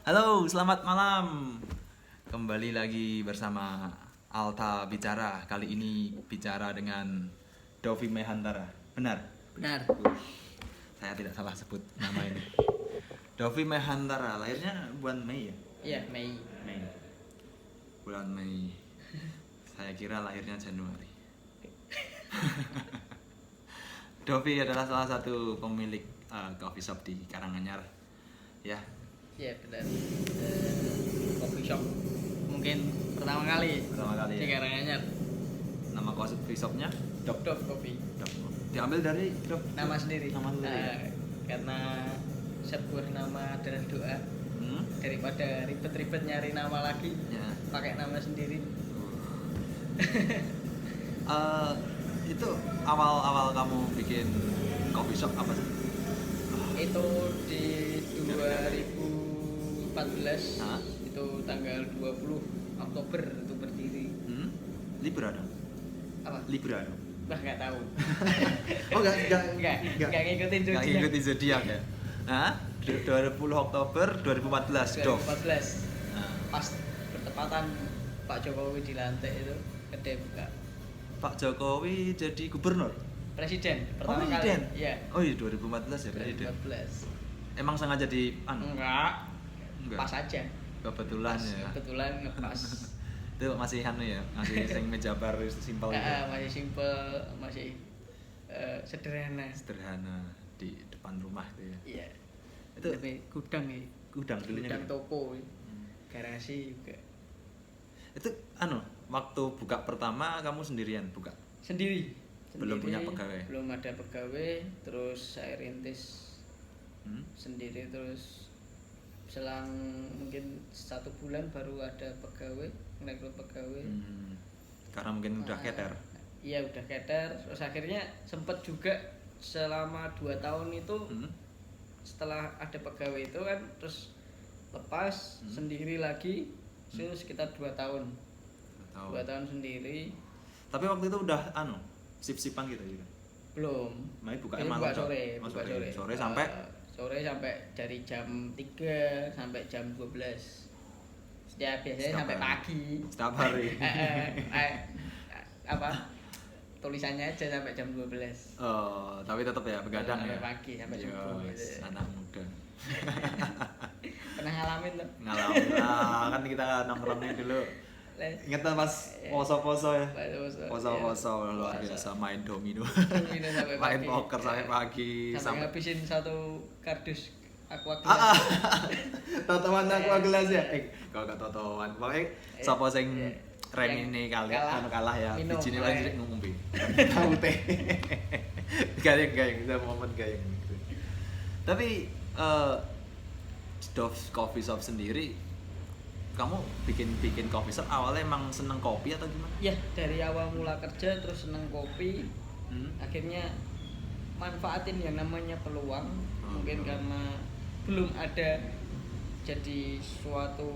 Halo, selamat malam. Kembali lagi bersama Alta Bicara. Kali ini bicara dengan Dovi Mehantara. Benar? Benar. Saya tidak salah sebut nama ini. Dovi Mehantara, lahirnya bulan Mei ya? Iya, Mei. Mei. Bulan Mei. Saya kira lahirnya Januari. Dovi adalah salah satu pemilik coffee shop di Karanganyar. Ya, Iya, benar. Coffee shop mungkin pertama kali di ya. Karanganyar. Nama coffee shopnya Dok. Dove Coffee. Dok. Diambil dari Dok. Nama sendiri. Nama sendiri, ya? Karena sebuah nama dan doa daripada ribet-ribet nyari nama lagi, Ya. pakai nama sendiri. Itu awal kamu bikin coffee shop apa sih? Itu di 2014. Hah? Itu tanggal 20 Oktober itu berdiri. Libra dong. Apa? Libra dong. Wah, nggak tahu. Oh enggak Nggak ngikutin Enggak zodiak. ngikutin zodiak ya. Hah? 20 Oktober 2014 Dok. 2014 Nah, pas bertepatan Pak Jokowi dilantik itu kedai buka. Pak Jokowi jadi gubernur. Presiden pertama Presiden? kali. Iya. Oh iya 2014 ya presiden. 2014. Emang sengaja di Enggak. Pas aja. Kebetulan Pas, ya. Kebetulan ngepas. Itu masih ya, masih sing meja baru simpel gitu. Masih simple, masih sederhana. Sederhana di depan rumah itu ya. Iya. Itu Tapi gudang ya. gudang dulunya. Gudang gitu? toko. Garasi juga. Itu waktu buka pertama kamu sendirian buka? Sendiri. Belum punya pegawai? Belum ada pegawai, terus saya rintis sendiri, terus selang mungkin 1 bulan baru ada pegawai, merekrut pegawai. Karena mungkin udah keter. Iya, udah keter. Terus akhirnya sempet juga selama 2 tahun itu setelah ada pegawai itu kan terus lepas sendiri lagi. Sekitar 2 tahun. 2 tahun sendiri. Tapi waktu itu udah sip-sipan gitu ya? Belum. Main buka Jadi malam. buka sore, Oh, buka sore. Sore sampai Sore sampai dari jam 3 sampai jam 12. Ya biasanya Setiap sampai hari. pagi. Setiap hari. Apa? Tulisannya aja sampai jam 12. Oh, tapi tetap ya begadang Sampai ya. pagi, sampai subuh gitu. Anak muda. Pernah ngalamin tuh? Ngalamin lah, kan kita nongkrongnya dulu. Ingat pas poso-poso ya? Poso-poso luar biasa main domino. Sampai Main pagi. poker sampai pagi. Sampai ngabisin 1 kardus aqua Ah, gelas. totoan aqua gelas ya. Kalau gak totoan, pokoknya sapa sing rem yang ini kalah, kalah ya. minum. Bijine lanjut ngombe. Tahu teh. Gayeng-gayeng, saya momen gayeng. Tapi Dove Coffee Shop sendiri, kamu bikin coffee shop awalnya emang seneng kopi atau gimana? Ya, dari awal mula kerja terus seneng kopi. Akhirnya manfaatin yang namanya peluang. Mungkin karena belum ada jadi suatu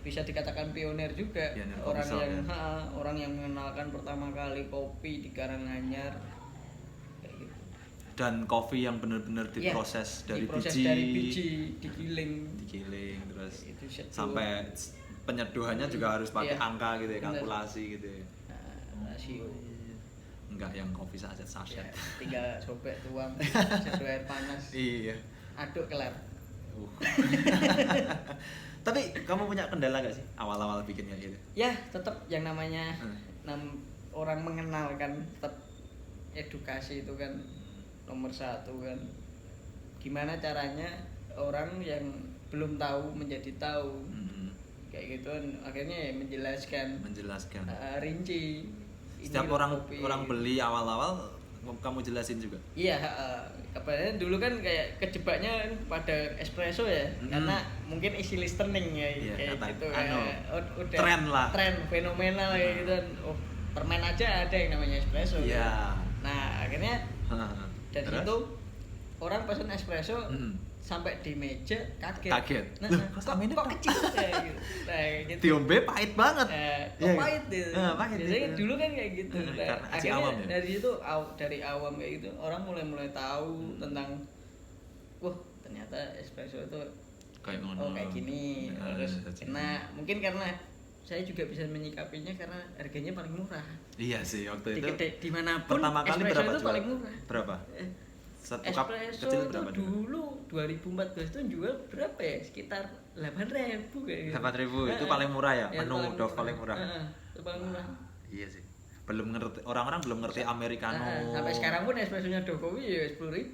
bisa dikatakan pionir juga. Pionir Orang coffee shop, yang ya? orang yang mengenalkan pertama kali kopi di Karanganyar. Kayak gitu. Dan kopi yang benar-benar diproses dari biji, digiling terus itu seduh. sampai penyeduhannya juga harus pakai Iya, angka gitu ya, bener. kalkulasi gitu ya. Rasio. Enggak yang kopi saset-saset. Ya, tinggal sobek tuang, seduh air panas, Iya. aduk kelar. Tapi kamu punya kendala gak sih awal-awal bikinnya gitu? Ya, tetap yang namanya orang mengenalkan, tetap edukasi itu kan nomor 1 kan. Gimana caranya orang yang belum tahu menjadi tahu. Kayak gitu kan, akhirnya ya menjelaskan rinci. Setiap Ini orang kopi. beli awal-awal kamu jelasin juga. Iya, kebanyakan dulu kan kayak kejebaknya pada espresso ya, karena mungkin isi listening ya, Iya, kayak kata, gitu udah tren lah. tren fenomenal kayak gitu kan. Oh, permen aja ada yang namanya espresso. Iya. Nah, akhirnya dari Terus? situ orang pesen espresso sampai di meja kaget. Nah, Loh, kok kecil kayak gitu. Nah, gitu. Diombe pahit banget. Kok pahit gitu. Pahit. Biasanya dulu kan kayak gitu. Nah, Karena aji akhirnya awam ya? dari situ dari awam kayak gitu orang mulai tahu tentang ternyata espresso itu kayak ngono. oh kayak gini. Ya, Terus jadi- karena saya juga bisa menyikapinya karena harganya paling murah. Iya sih waktu Di itu. kedai dimanapun Pertama kali espresso berapa itu jual? paling murah. Berapa? Eh, Satu cup espresso kecil itu berapa? dulu 2014 itu jual berapa ya? Sekitar 8.000 kayak gitu. 8.000 itu paling murah ya? Menu Dove paling murah. Itu paling murah. Iya sih. Belum ngerti, orang-orang belum ngerti americano. Sampai sekarang pun espressonya Jokowi ya 10.000.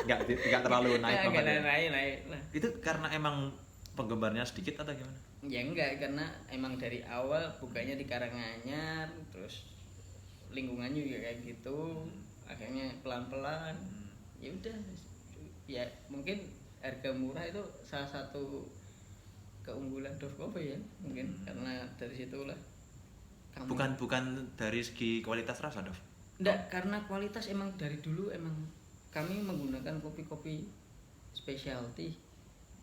Enggak terlalu naik Enggak banget. Ya. naik. Nah, Itu karena emang penggemarnya sedikit atau gimana? ya enggak karena emang dari awal bukanya di Karanganyar, terus lingkungannya juga kayak gitu. Akhirnya pelan-pelan ya udah ya mungkin harga murah itu salah satu keunggulan Dove Coffee ya mungkin karena dari situlah kami Bukan dari segi kualitas rasa, Dov. enggak karena kualitas emang dari dulu emang kami menggunakan kopi-kopi specialty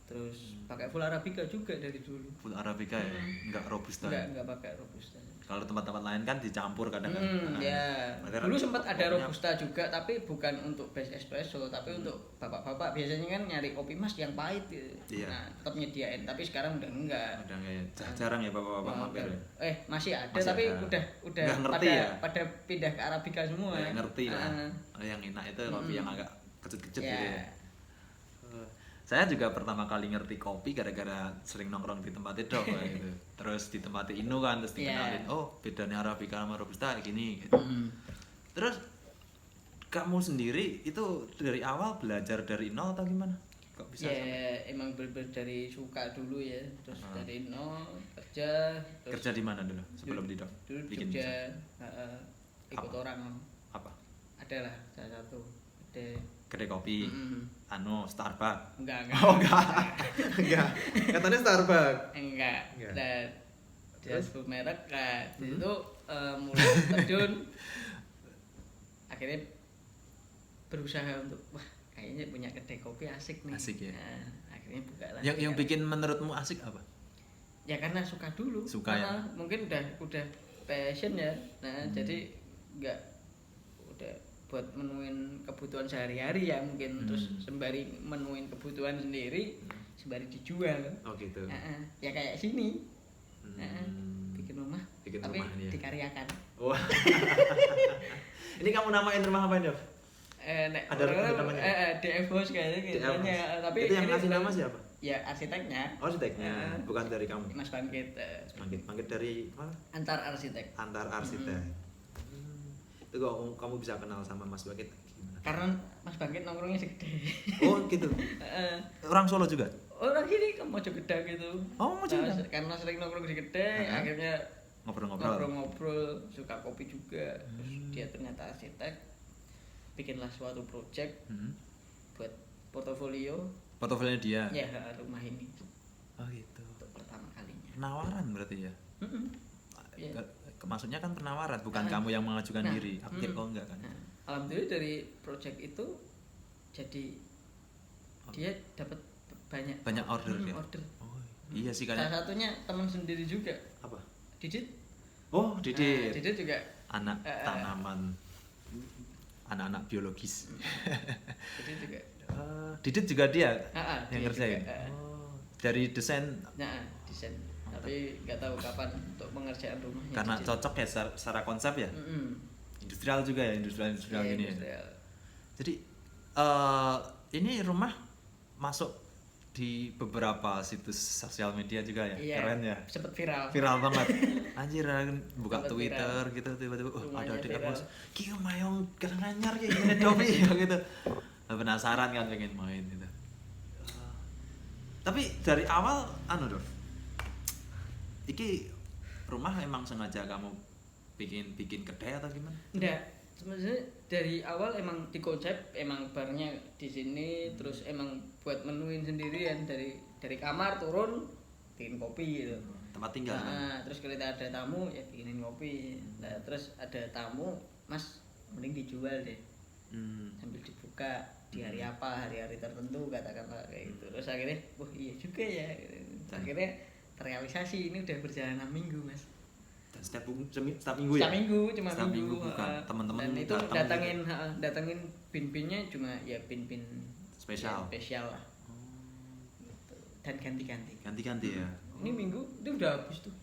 terus pakai full arabica juga dari dulu Full arabica ya, enggak robusta. enggak pakai robusta. Kalau tempat-tempat lain kan dicampur kadang kan. Ya. Makanya Dulu sempat ada kopinya- robusta juga, tapi bukan untuk base espresso, tapi untuk bapak-bapak biasanya kan nyari kopi mas yang pahit gitu. Iya. Nah, tetap nyediain, tapi sekarang udah enggak. Udah kayak jarang ya bapak-bapak Oh, mampir. Ya? masih ada, Masih tapi ada. udah Nggak ngerti pada ya? pada pindah ke arabica semua. Ya, ngerti lah. Ah. Yang enak itu kopi yang agak kecut-kecut Ya. gitu ya. Saya juga pertama kali ngerti kopi gara-gara sering nongkrong di tempat itu gitu. Terus di tempat Inu kan terus dikenalin, oh bedanya arabica sama robusta kayak gini gitu. Terus kamu sendiri itu dari awal belajar dari nol atau gimana? Kok bisa? Ya, emang bener dari suka dulu ya, terus dari nol kerja, terus Kerja di mana dulu sebelum di Dove? dulu Bikin Jogja, ikut Apa? orang apa? ada lah salah satu ada Kedai kopi, Starbucks. enggak Oh enggak, enggak. Katanya Starbucks. enggak Enggak. dan dia Terus? sebut merek kan itu mulai terjun akhirnya berusaha untuk wah kayaknya punya kedai kopi asik nih. Asik ya? Nah, akhirnya buka lah Yang bikin menurutmu asik apa? ya karena suka dulu Suka ya? karena mungkin udah passion ya nah jadi enggak udah buat menuin kebutuhan sehari-hari ya mungkin terus sembari menuin kebutuhan sendiri sembari dijual. Oh gitu. Ya kayak sini bikin rumah Bikin tapi rumah, iya. dikaryakan. Wah. Ini kamu namain rumah apa, Dov? Nek Ada namanya? DF House kayaknya gitu DF House. tapi Itu yang ini ngasih nama siapa? ya arsiteknya Oh, arsiteknya, bukan dari kamu. Mas Bangkit Bangkit dari mana? antar arsitek Antar arsitek. Itu kok kamu bisa kenal sama Mas Bangkit gimana? karena Mas Bangkit nongkrongnya segede. Oh gitu. Orang Solo juga? Orang sini ke Mojokerto gitu. Oh, Mojokerto. Nah, karena sering nongkrong di gede, akhirnya Ngobrol-ngobrol. ngobrol-ngobrol, suka kopi juga. Terus dia ternyata arsitek, bikinlah suatu project buat portofolio. Portofolionya dia. Ya rumah ini Oh gitu. untuk pertama kalinya. Penawaran berarti ya? Iya. Maksudnya kan penawaran, bukan kamu yang mengajukan Nah, diri. Oh enggak kan? Nah, alhamdulillah dari project itu jadi dia dapat banyak order ya? order. Oh, iya sih Salah kan. satunya teman sendiri juga, Apa? Didit. Oh, Didit. Nah, Didit juga Anak tanaman. Anak-anak biologis. Didit juga. Didit juga dia yang dia ngerjain. juga, Oh, dari desain Nah, desain. Tapi nggak tahu kapan untuk pengerjaan rumahnya. karena Didit. cocok ya secara konsep ya. Industrial juga ya, industrial Iya, gini ya. industrial. Jadi ini rumah masuk di beberapa situs sosial media juga ya. Iya, Keren ya. sempet viral. Viral banget. Anjir, buka Sempet Twitter viral. gitu tiba-tiba Rumahnya ada viral. bos. Ki mayong Karanganyar kayak gini Dovi gitu. Penasaran kan pengen main gitu. Tapi dari awal Dov. Iki rumah emang sengaja kamu bikin kedai atau gimana? Enggak, sebenarnya dari awal emang dikonsep emang barnya di sini terus emang buat menuin sendirian dari kamar turun bikin kopi gitu. Tempat tinggal kan? Nah, terus kalau ada tamu ya bikinin kopi. Nah, terus ada tamu, Mas, mending dijual deh. Sambil dibuka di hari apa, hari-hari tertentu katakanlah kayak gitu. Terus akhirnya, wah iya juga ya. Akhirnya terrealisasi ini udah berjalan 6 minggu, Mas. Dan setiap minggu ya? Setiap minggu cuma Setiap minggu minggu. bukan. Teman-teman Dan itu datang datangin pin-pinnya cuma ya pin-pin Spesial. ya, spesial lah. dan ganti-ganti. Ganti-ganti ya. Ini minggu itu udah habis tuh.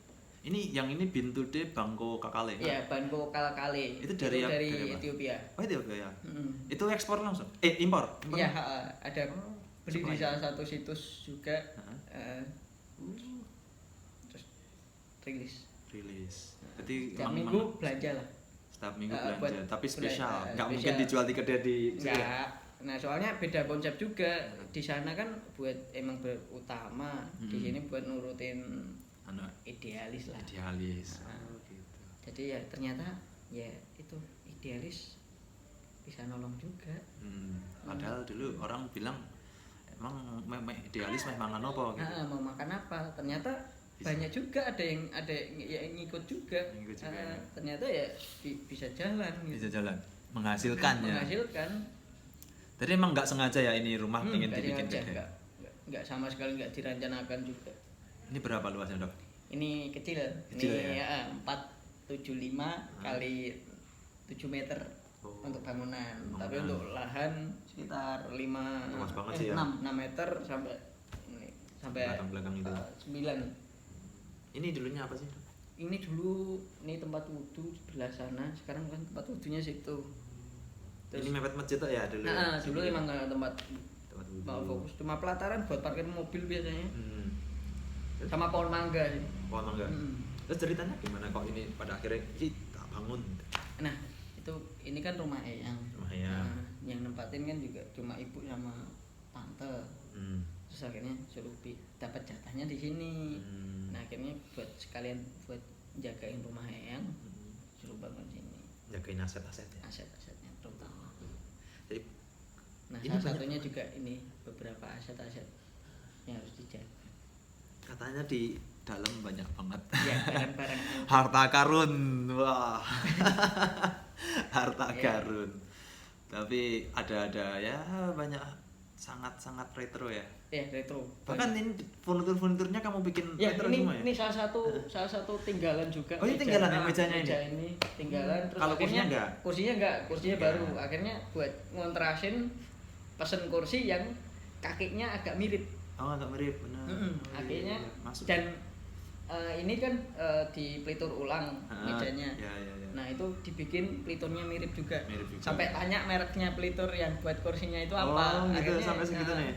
Ini yang ini Bintu de Bangko Kakale. Iya, Banko Kale. Itu dari apa? Ethiopia. Oh Ethiopia ya. Mm. Itu ekspor langsung. Impor. Iya, ada beli di supply. salah satu situs juga. Heeh. Terus rilis. Jadi Setiap minggu belanja lah. setiap minggu buat belanja, tapi spesial. belanja, Nggak mungkin spesial. dijual di kedai di sini. Enggak. Nah, soalnya beda konsep juga. Di sana kan buat emang utama, di sini buat nurutin Anu idealis lah. idealis. Nah. Oh, gitu. Jadi ya ternyata ya itu idealis bisa nolong juga. Padahal dulu orang bilang emang idealis memang anu apa gitu. Nah, mau makan apa? Ternyata Bisa. banyak juga ada yang ngikut juga. Ya. Ternyata ya bisa jalan gitu. Bisa jalan, menghasilkan ya. Menghasilkan. Jadi emang nggak sengaja ya ini rumah ingin nggak dibikin sengaja, gede. nggak sama sekali nggak direncanakan juga. Ini berapa luasnya dok? Ini kecil, Kecil ini ya? 475 kali 7 meter untuk bangunan. Tapi untuk lahan sekitar 5 Luas banget sih ya. 6 meter sampai Belakang-belakang itu. 9. Ini dulunya apa sih dok? Ini dulu tempat wudhu sebelah sana, sekarang kan tempat wudhunya situ. Ini mepet masjid tuh ya dulu. Nah, dulu emang tempat wudhu. mau fokus cuma pelataran buat parkir mobil biasanya. Terus? Sama pohon mangga sih. Pohon mangga. Terus ceritanya gimana kok ini pada akhirnya tak bangun? Nah, ini kan rumah Eyang. Rumah Eyang. Nah, yang nempatin kan juga cuma ibu sama tante. Terus akhirnya suruh dapat jatahnya di sini. Nah, akhirnya buat sekalian buat jagain rumah Eyang, suruh bangun sini. Jagain aset-aset ya. Aset-asetnya terutama. Jadi Nah, ini salah banyak satunya juga ini beberapa aset-aset yang harus dijaga. katanya di dalam banyak banget. Ya, barang-barang. Harta karun, wah. Harta Ya. karun. Tapi ada ya banyak sangat retro ya. Ya, retro. Bahkan ini furniturnya kamu bikin Ya, retro ini semua ya. ini salah satu tinggalan juga. Oh, ini tinggalan ya, mejanya ini? Meja ini tinggalan. Terus Kalau kursinya akhirnya enggak? Kursinya Ya. baru. Akhirnya buat ngontrasin pesen kursi yang kakinya agak mirip. Oh, agak mirip benar. Oh, iya, Akhirnya iya. Masuk. dan ini kan di pelitur ulang mejanya. Ya. Nah, itu dibikin peliturnya mirip juga. Mirip juga. Sampai tanya mereknya pelitur yang buat kursinya itu Oh, apa. gitu, sampai segitu nih.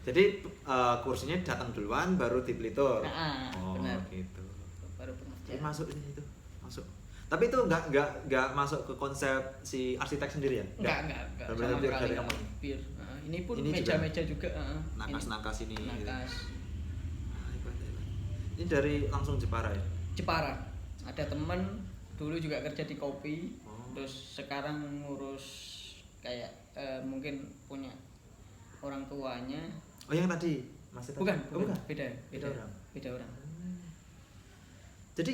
Jadi kursinya datang duluan baru dipelitur. Oh, benar. gitu. Baru Jadi pengerjaan. masuk ini itu, masuk. Tapi itu nggak masuk ke konsep si arsitek sendiri ya? Enggak. Benar-benar Sama pure sekali dari enggak. kamu. Pure. Ini pun Ini juga meja-meja juga. Nakas-nakas ini. Gitu. Nakas. Hebat. Ini dari langsung Jepara ya? Jepara. Ada temen dulu juga kerja di kopi. Oh. Terus sekarang ngurus kayak mungkin punya orang tuanya. Oh yang tadi masih tadi? Bukan. Oh, bukan. Beda orang. Beda orang. Jadi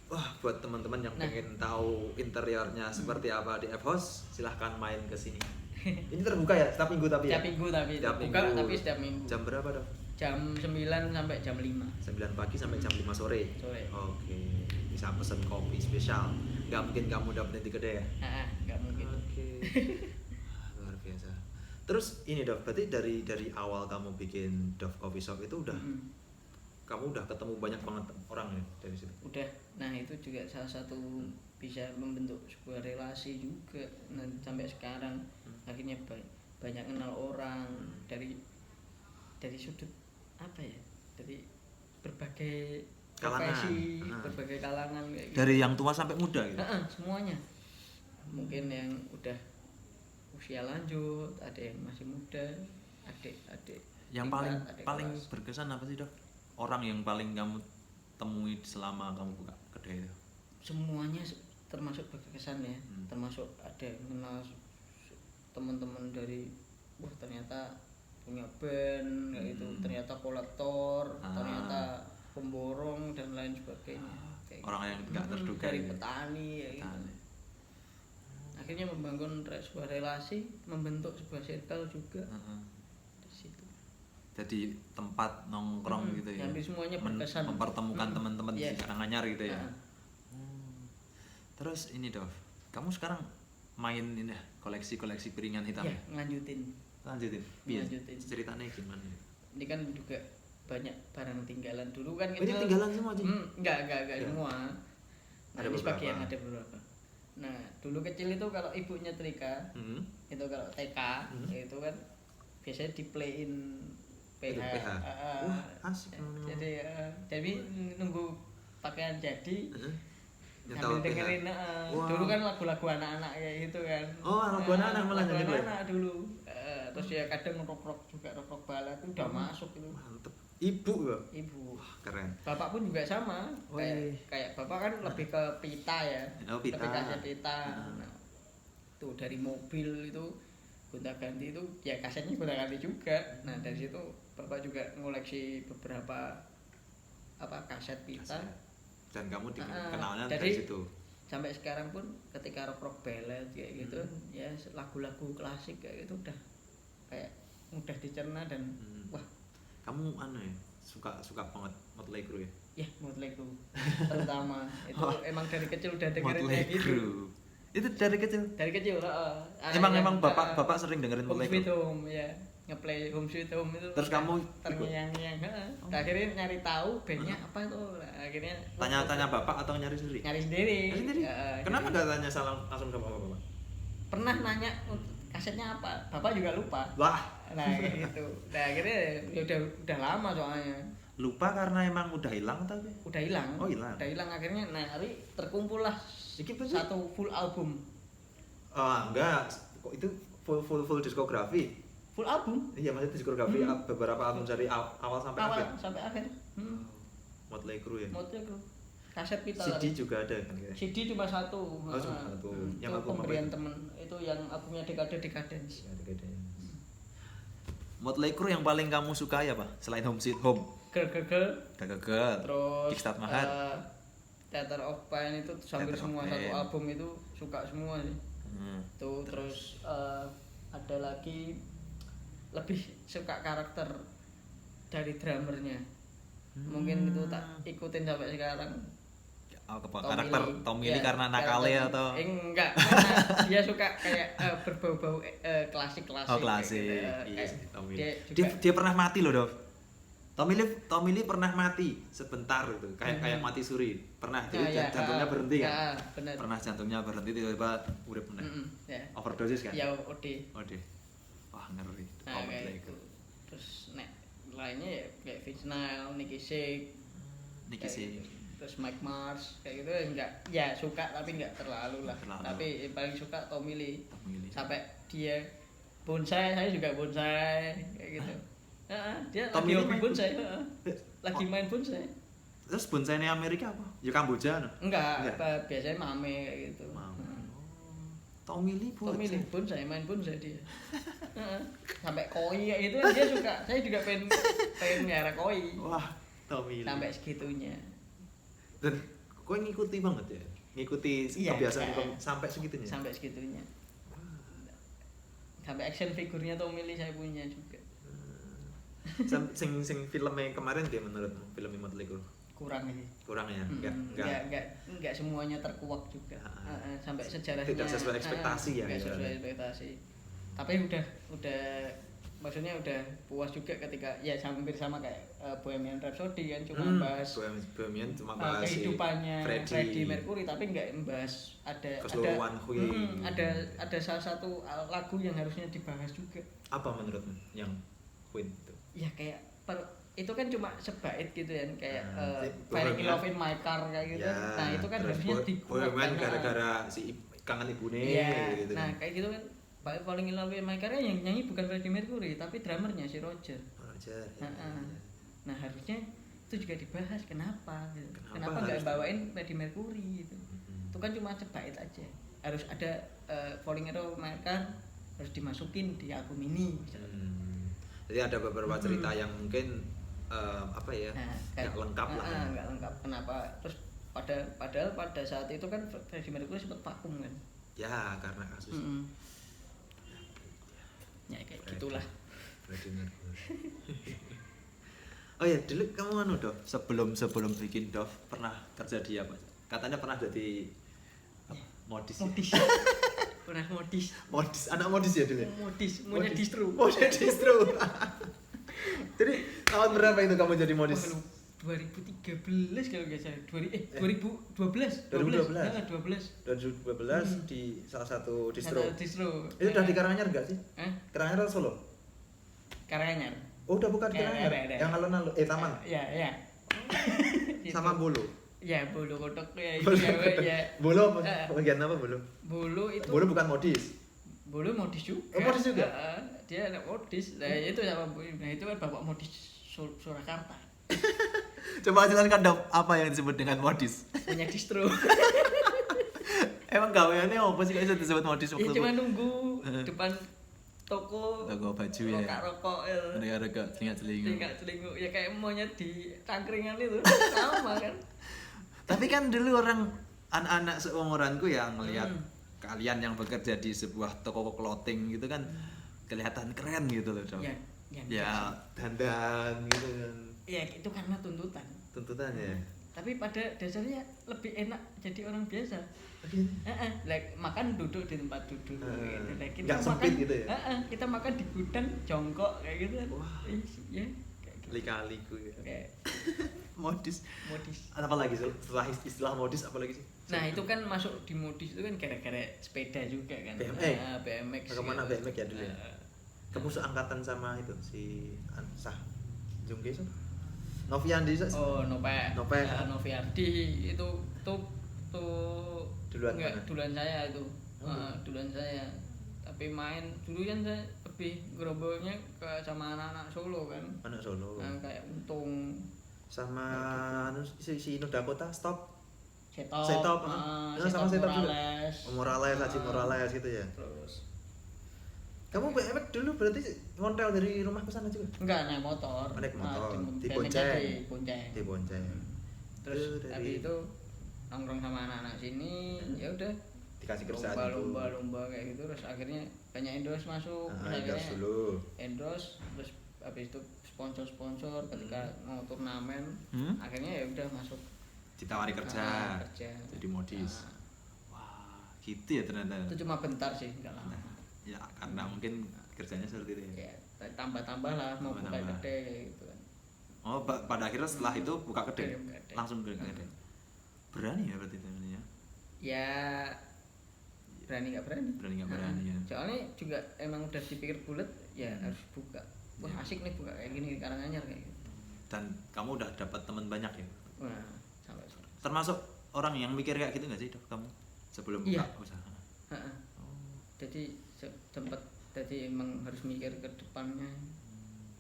wah buat teman-teman yang pengen tahu interiornya seperti apa di F-House silahkan main ke sini. Ini terbuka ya setiap minggu tapi ya? Setiap minggu tapi Setiap buka minggu. tapi setiap minggu. Jam berapa dong? Jam 9 sampai jam 5 9 pagi sampai jam 5 sore. sore. Oke, bisa pesen kopi spesial. Gak mungkin kamu dapetin di kedai ya? Nggak mungkin. Oke. Luar biasa. Terus ini Dov, berarti dari awal kamu bikin Dove Coffee Shop itu udah kamu udah ketemu banyak banget orang ya dari situ. Udah. Nah, itu juga salah satu bisa membentuk sebuah relasi juga. Nah, sampai sekarang akhirnya banyak kenal orang dari sudut apa ya? Dari berbagai Kalangan. profesi, berbagai kalangan kayak gitu. Dari yang tua sampai muda gitu. Semuanya. Mungkin yang udah usia lanjut, ada yang masih muda, adik-adik. Yang tingkat, paling adik kelas. berkesan apa sih Dok? Orang yang paling kamu temui selama kamu buka kedai itu? Semuanya termasuk berkesan ya. Termasuk ada yang kenal teman-teman dari wah ternyata punya band kayak itu, ternyata kolektor, ternyata pemborong dan lain sebagainya. Kayak Orang yang nggak terduga dari ya. petani ya gitu. Petani. Akhirnya membangun sebuah relasi, membentuk sebuah circle juga di situ. Jadi tempat nongkrong gitu ya. Hampir semuanya berkesan. Mempertemukan teman-teman di Yes. Karanganyar gitu ya. Terus ini Dov, kamu sekarang main ini ya, koleksi piringan hitam Ya, ya? ngelanjutin. Lanjutin. Iya. Lanjutin. Ceritanya gimana? ini kan juga banyak barang tinggalan dulu kan Ini tinggalan semua sih. Enggak Ya. semua. Nah, Ada ini beberapa. sebagian ada beberapa. Nah, dulu kecil itu kalau ibu nyetrika, itu kalau TK itu kan biasanya diplayin Itu PH. PH. Wah, asik. Jadi nunggu pakaian jadi Nyetel sambil PH. dengerin. Wah. Dulu kan lagu-lagu anak-anak kayak gitu kan. Oh, lagu anak-anak malah lagu nyanyi, Boy? anak-anak dulu. Terus ya kadang rock juga rock balat itu udah masuk itu. Mantep. Ibu ya. Ibu. Wah, keren. Bapak pun juga sama. Wih. Kayak bapak kan lebih ke pita ya. Oh, pita. Lebih kaset pita. Nah, tuh dari mobil itu gonta-ganti itu ya kasetnya gonta-ganti juga. Nah, dari situ bapak juga ngoleksi beberapa kaset pita. Dan kamu Nah, kenalnya jadi dari situ. sampai sekarang pun ketika rock ballad kayak gitu ya lagu-lagu klasik kayak gitu udah kayak mudah dicerna dan wah, Kamu ya suka banget Motley Crue ya? ya Motley Crue terutama itu emang dari kecil udah dengerin Motley kayak gitu. Crue. Itu dari kecil. Dari kecil Emang bapak sering dengerin Home Motley Sweet Crue. Home ya, ngeplay Home Sweet Home itu. Terus kamu terngiang-ngiang, akhirnya nyari tahu bandnya apa itu. Akhirnya tanya bapak atau nyari sendiri? nyari sendiri. Nyari sendiri? Kenapa nggak tanya langsung ke bapak? Pernah nanya kasetnya apa, bapak juga lupa. Wah, Nah kayak gitu. Nah akhirnya ya udah lama soalnya. lupa karena emang udah hilang atau apa? Udah hilang. Oh, hilang. Udah hilang akhirnya. Nah hari terkumpul lah satu full album. Enggak. Kok itu full diskografi? Full album. Iya, maksudnya diskografi beberapa album dari awal sampai Awal akhir. sampai akhir. Motley Crue ya. Motley Crue. Kaset pita. CD juga ada kan kayaknya. CD cuma satu. Oh, cuma satu. Yang itu album apa pemberian itu? temen. Itu yang albumnya Decadence. Motley Crue yang paling kamu suka ya, Pak? Selain Home Sweet Home. Girl. Gagal. Terus Kickstart My Heart. Theater of Pain itu hampir Theater of semua Pain. satu album itu suka semua sih. Tuh terus ada lagi lebih suka karakter dari drummernya. Mungkin itu tak ikutin sampai sekarang. Karakter Tommy Lee Ya, karena nakale atau enggak, karena dia suka kayak berbau-bau klasik. Oh, klasik. Gitu. Iya sih, Tommy Dia Lee. juga Dia pernah mati loh, Dov. Tommy Lee pernah mati sebentar itu, kayak mati suri. Pernah, jadi jantungnya berhenti kan. Benar. Pernah jantungnya berhenti tiba-tiba urip meneh. Ya. Overdosis kan? Ya OD. Wah, ngeri. Nah, kayak gitu. Terus lainnya ya kayak Vince Neil, Nicky Six, terus Mike Mars kayak gitu enggak ya suka tapi enggak terlalu lah. Tapi paling suka Tommy Lee. Sampai dia bonsai, saya juga bonsai kayak gitu. Dia Tommy lagi Lee hobi main bonsai, lagi main bonsai. Terus bonsai Amerika apa? Ya Kamboja no? Enggak. Biasanya mame kayak gitu. Tommy Lee bonsai, main bonsai dia. Sampai koi kayak gitu dia suka. Saya juga pengen nyara koi. Wah, Tommy Lee. Sampai segitunya. Dan kau ngikuti banget ya, ngikuti kebiasaan sampai segitunya. Sampai segitunya. Sampai action figurnya Tommy Lee saya punya juga. Sing filmnya kemarin dia menurutmu filmnya Motley Crue? Kurang sih. Kurang ya, enggak semuanya terkuak juga. Sampai sejarahnya tidak sesuai ekspektasi ya. Tidak sesuai ekspektasi. Tapi udah maksudnya udah puas juga ketika ya hampir sama kayak Bohemian Rhapsody kan cuma bahas Bohemian cuma bahas kehidupannya Freddie Mercury tapi nggak membahas ada salah satu lagu yang harusnya dibahas juga. Apa menurutmu yang Queen itu? Ya kayak itu kan cuma sebait gitu kan kayak Falling in Love in My Car kayak gitu. Ya, nah itu kan harusnya dikuatkan Bohemian gara-gara si kangen ibune gitu. Nah kayak gitu kan Falling in Love in My Car yang nyanyi bukan Freddie Mercury tapi drummernya si Roger. Nah harusnya itu juga dibahas kenapa nggak bawain Freddie Mercury gitu. Itu kan cuma sebait aja. Harus ada Falling in Love in My Car harus dimasukin di album ini. Jadi ada beberapa cerita yang mungkin nggak lengkap lah. Nggak lengkap. Kenapa? Terus padahal pada saat itu kan Freddie Mercury sempat vakum kan. Ya karena kasus. Ya kayak gitulah. Oh ya, dulu kamu Dov, sebelum bikin Dov pernah kerja di apa? Katanya pernah jadi modis. Pernah modis. Anak modis ya dulu. Maunya distro. Jadi tahun berapa itu kamu jadi modis? 2013 kalau nggak salah. 2012. 2012. Nah, 12. 2012 di salah satu distro. Satu distro. Itu udah di Karanganyar enggak sih? Karanganyar atau Solo? Karanganyar. Oh, udah bukan di Karanganyar. Yang alun-alun taman. Iya. Sama Bolo. Ya, Bolo kotok ya itu ya. Bolo bagian apa Bolo? Bolo itu. Bolo bukan modis. Bolo modis juga. Oh, modis juga. Dia anak modis. Nah, itu sama nah itu kan bapak modis Surakarta. Coba jelaskan dong apa yang disebut dengan modis. Punya distro. Emang gaweannya apa sih kalau disebut modis waktu itu? Ya cuma nunggu depan toko baju ya. Rokok ya. Rokok Telinga ya kayak monyet di tangkringan itu sama kan. Tapi kan dulu orang anak-anak seumuranku yang melihat kalian yang bekerja di sebuah toko clothing gitu kan kelihatan keren gitu loh, Dok. Ya, dandan gitu kan. Ya itu karena tuntutan. Tuntutannya. Tapi pada dasarnya lebih enak jadi orang biasa. Like makan duduk di tempat duduk gitu. Like kita nggak makan sempit gitu ya. Kita makan di gudang jongkok kayak gitu kan. Wah. Ya kayak gitu. Lika-liku ya. Kayak Modis. modis. Apa lagi setelah istilah modis apa lagi sih? Nah, itu kan masuk di modis itu kan gara-gara sepeda juga kan. BMX. BMX. Bagaimana gitu. BMX ya dulu ya? Kamu seangkatan sama itu si Ansah Jungke so? Noviandi so? Oh, Nope. Noviardi itu tuh Duluan enggak, mana? duluan saya itu. Oh. Duluan saya. Tapi main dulu kan saya lebih gerobaknya ke sama anak-anak Solo kan. Anak Solo. Nah, kayak Untung Sama si Inu Dakota stop. Setop. Sama Setop juga. Morales. Haji Morales gitu ya. Terus Kamu BMX dulu berarti ngontel dari rumah ke sana juga? enggak naik motor. Naik motor. Di Dibonceng. Bonceng. Dibonceng. Terus habis itu nongkrong sama anak-anak sini, ya udah Dikasih kerjaan lomba kayak gitu. Terus akhirnya banyak endorse masuk. Endorse dulu. Endorse terus habis itu sponsor ketika mau turnamen, akhirnya ya udah masuk. Ditawari kerja. Jadi modis. Wah, gitu ya ternyata. Itu cuma bentar sih, enggak lama. Ya karena mungkin kerjanya seperti itu ya. Ya, tambah-tambah lah mau buka gede gitu kan. Oh, pada akhirnya setelah itu buka gede. Gede. Langsung buka gede. Berani ya berarti temennya? Ya berani nggak berani ya. soalnya juga emang udah dipikir bulat ya harus buka. Wah asik nih buka kayak gini di Karanganyar kayak gitu. Dan kamu udah dapat teman banyak ya? Wah sampai termasuk orang yang mikir kayak gitu nggak sih, Dok, kamu sebelum buka usaha? Jadi sempat jadi emang harus mikir ke depannya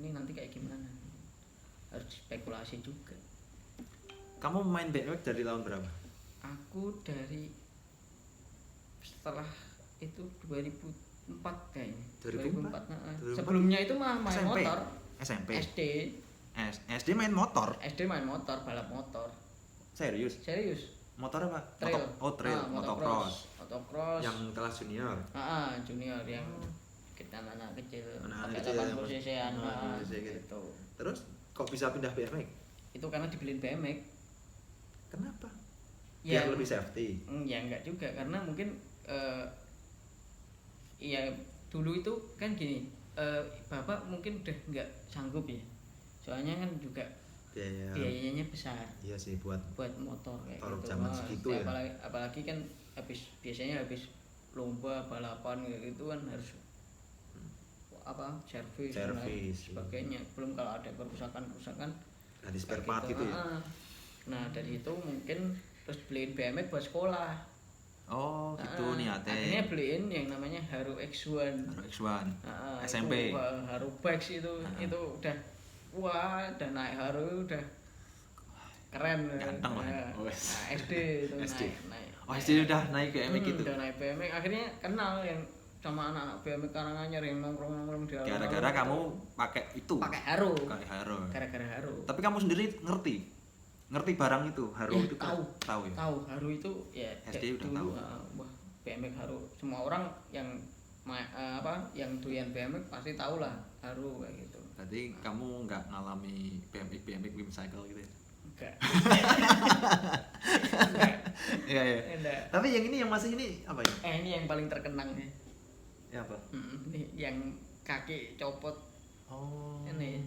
ini nanti kayak gimana, harus spekulasi juga. Kamu main BMX dari tahun berapa? Aku dari setelah itu 2004 kayaknya. 2004. Sebelumnya itu mah main SMP? motor. SMP. SD main motor. main motor, balap motor. Serius? Motor apa? Trail. Trail, motocross. Motocross. Yang kelas junior. Junior yang kita anak kecil. Anak-anak pakai kecil. 80 cc gitu. Terus kok bisa pindah BMX? Itu karena dibeliin BMX. Kenapa? Ya, biar lebih safety. Ya enggak juga karena mungkin ya dulu itu kan gini, bapak mungkin udah enggak sanggup ya. Soalnya kan juga biayanya besar. Iya sih buat motor kayak gitu. Zaman segitu ya. Apalagi kan biasanya habis lomba balapan kayak gitu kan harus servis dan sebagainya. Belum kalau ada kerusakan ada spare part gitu ya. Nah dari itu mungkin terus beliin BMX buat sekolah. Oh gitu niatnya. Akhirnya beliin yang namanya Haru X1. SMP. Haru Bikes itu udah wah, udah naik Haru udah keren. Ganteng lah. SD itu naik. SD udah naik BMX gitu. Udah naik BMX akhirnya kenal yang sama anak-anak BMX Karanganyar yang nongkrong di alun-alun. Gara-gara kamu pakai itu. Pakai Haru. Gara-gara Haru. Tapi kamu sendiri ngerti barang itu Haru itu tahu ya. Tahu Haru itu ya SD udah tahu. Wah, BMX Haru. Semua orang yang yang doyan BMX pasti tahu lah Haru kayak gitu. Berarti kamu nggak ngalami BMX whim cycle gitu ya? Enggak. Iya. Tapi yang ini yang masih ini apa ya? Ini yang paling terkenang nih. Ya apa? Ini yang kaki copot. Oh. Ini.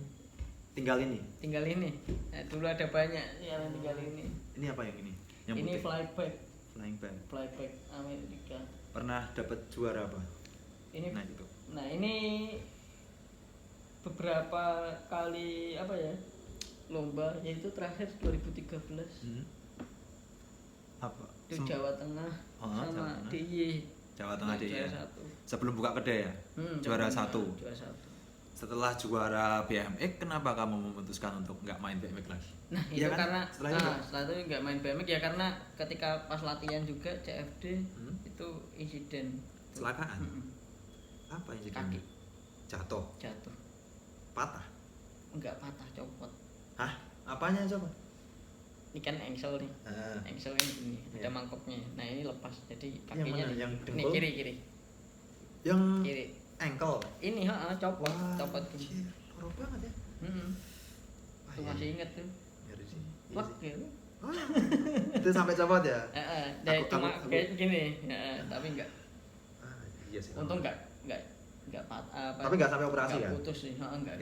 tinggal ini. Tinggal ini. Nah, dulu ada banyak yang tinggal ini. Ini apa yang ini? Yang Ini putih. flyback Flying Pan. Amerika. Pernah dapat juara apa? Ini Nah itu. Nah, ini beberapa kali apa ya? Lomba, yaitu terakhir 2013. Apa? Itu Jawa Tengah Jawa sama Tengah. DIY. Jawa Tengah Nah, dia. juara 1. Sebelum buka kedai ya? Juara Jawa 1. Tengah, Juara 1. Setelah juara BMX, kenapa kamu memutuskan untuk nggak main BMX lagi? Nah, itu Iya kan? karena Setelah itu nggak main BMX ya karena ketika pas latihan juga CFD Hmm? itu insiden. Kecelakaan? Mm-mm. Apa yang Kaki jatuh? jatuh. Patah? Enggak patah, copot. Hah? Apanya coba? Ini kan engsel nih. Engsel kan gini, ada Iya. mangkoknya. Nah, ini lepas. Jadi Yang kakinya mana? nih. Yang Nih dengkul? kiri. Yang Kiri. ankle? Ini copot, copot gini. Anjir, lorok banget ya. Wah, Tuh iya. masih inget tuh. Ngeri sih. Iya Plek sih. gitu. Itu sampai copot ya? Dan Aku- cuma aku- kayak gini, tapi enggak. Iya sih. Untung enggak patah apa. Tapi nggak sampai operasi enggak ya? putus sih, Nggak. enggak.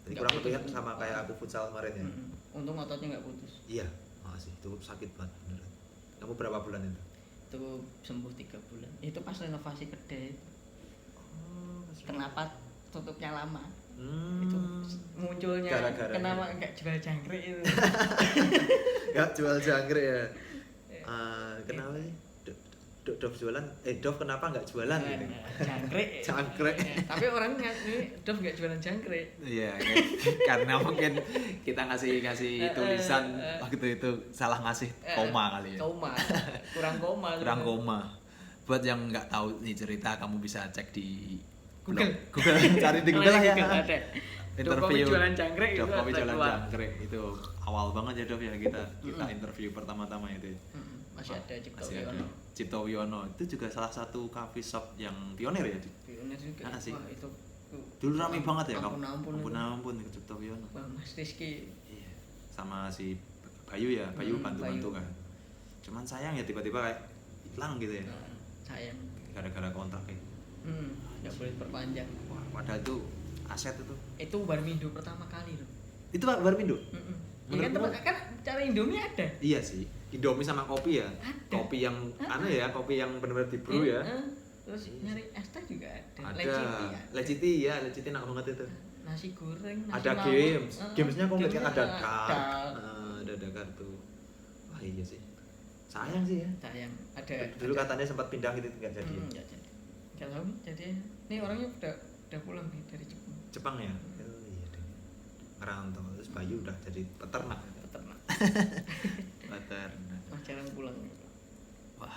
Jadi Nggak kurang putus. lebih sama kayak aku futsal kemarin ya. Untung ototnya enggak putus. Iya, makasih. Itu sakit banget beneran. Kamu berapa bulan itu? Itu sembuh 3 bulan. Itu pas renovasi kedai. Kenapa tutupnya lama? Itu munculnya Gara-gara kenapa enggak jual jangkrik itu? Gak jual jangkrik ya. Kenapa sih? Dov jualan, Dov kenapa nggak jualan gitu? Jangkrik. Jangkrik. Tapi orang ngaku Dov nggak jualan jangkrik. Iya, karena mungkin kita ngasih tulisan waktu itu salah ngasih koma kali ya. Koma. Kurang koma. Kurang koma. Buat yang nggak tahu nih cerita, kamu bisa cek di Google. Google cari di Google lah ya. Ada. Interview jualan jangkrik Dov itu Kopi ada jualan keluar. jangkrik itu awal banget ya Dov ya kita interview pertama-tama itu. Masih ada Cipto Masih ada Wiono. Cipto Wiono itu juga salah satu coffee shop yang pioner ya. Pioner juga. Nah, sih. Wah, itu Dulu rame banget ya ampun ke Cipto Wiono. Bang Mas Rizky. Iya. Sama si Bayu ya, Bayu bantu-bantu Bayu. kan. Cuman sayang ya tiba-tiba kayak hilang gitu ya. Sayang. Gara-gara kontrak ya. Nggak boleh perpanjang. Wah, padahal itu aset itu. Itu Barmindo pertama kali loh. Itu Pak Barmindo? Ya kan, kan cara Indomie ada. Iya sih. Indomie sama kopi ya. Ada. Kopi yang kopi yang benar-benar di brew ya. Terus nyari es teh juga ada. Ada. Leciti enak banget itu. Nasi goreng, nasi Ada mawar. games. Gamesnya komplit kan ada Gamesnya card. Ada kartu. Wah iya sih. Sayang sih ya. Sayang, ada. Dulu katanya sempat pindah gitu nggak jadi. Nggak jadi. Nggak tahu nih, jadi ini orangnya udah pulang nih dari Jepang. Jepang ya. Oh iya deh. Ngerantau terus Bayu udah jadi peternak. Peternak. Peternak. Mas jarang pulang. Wah.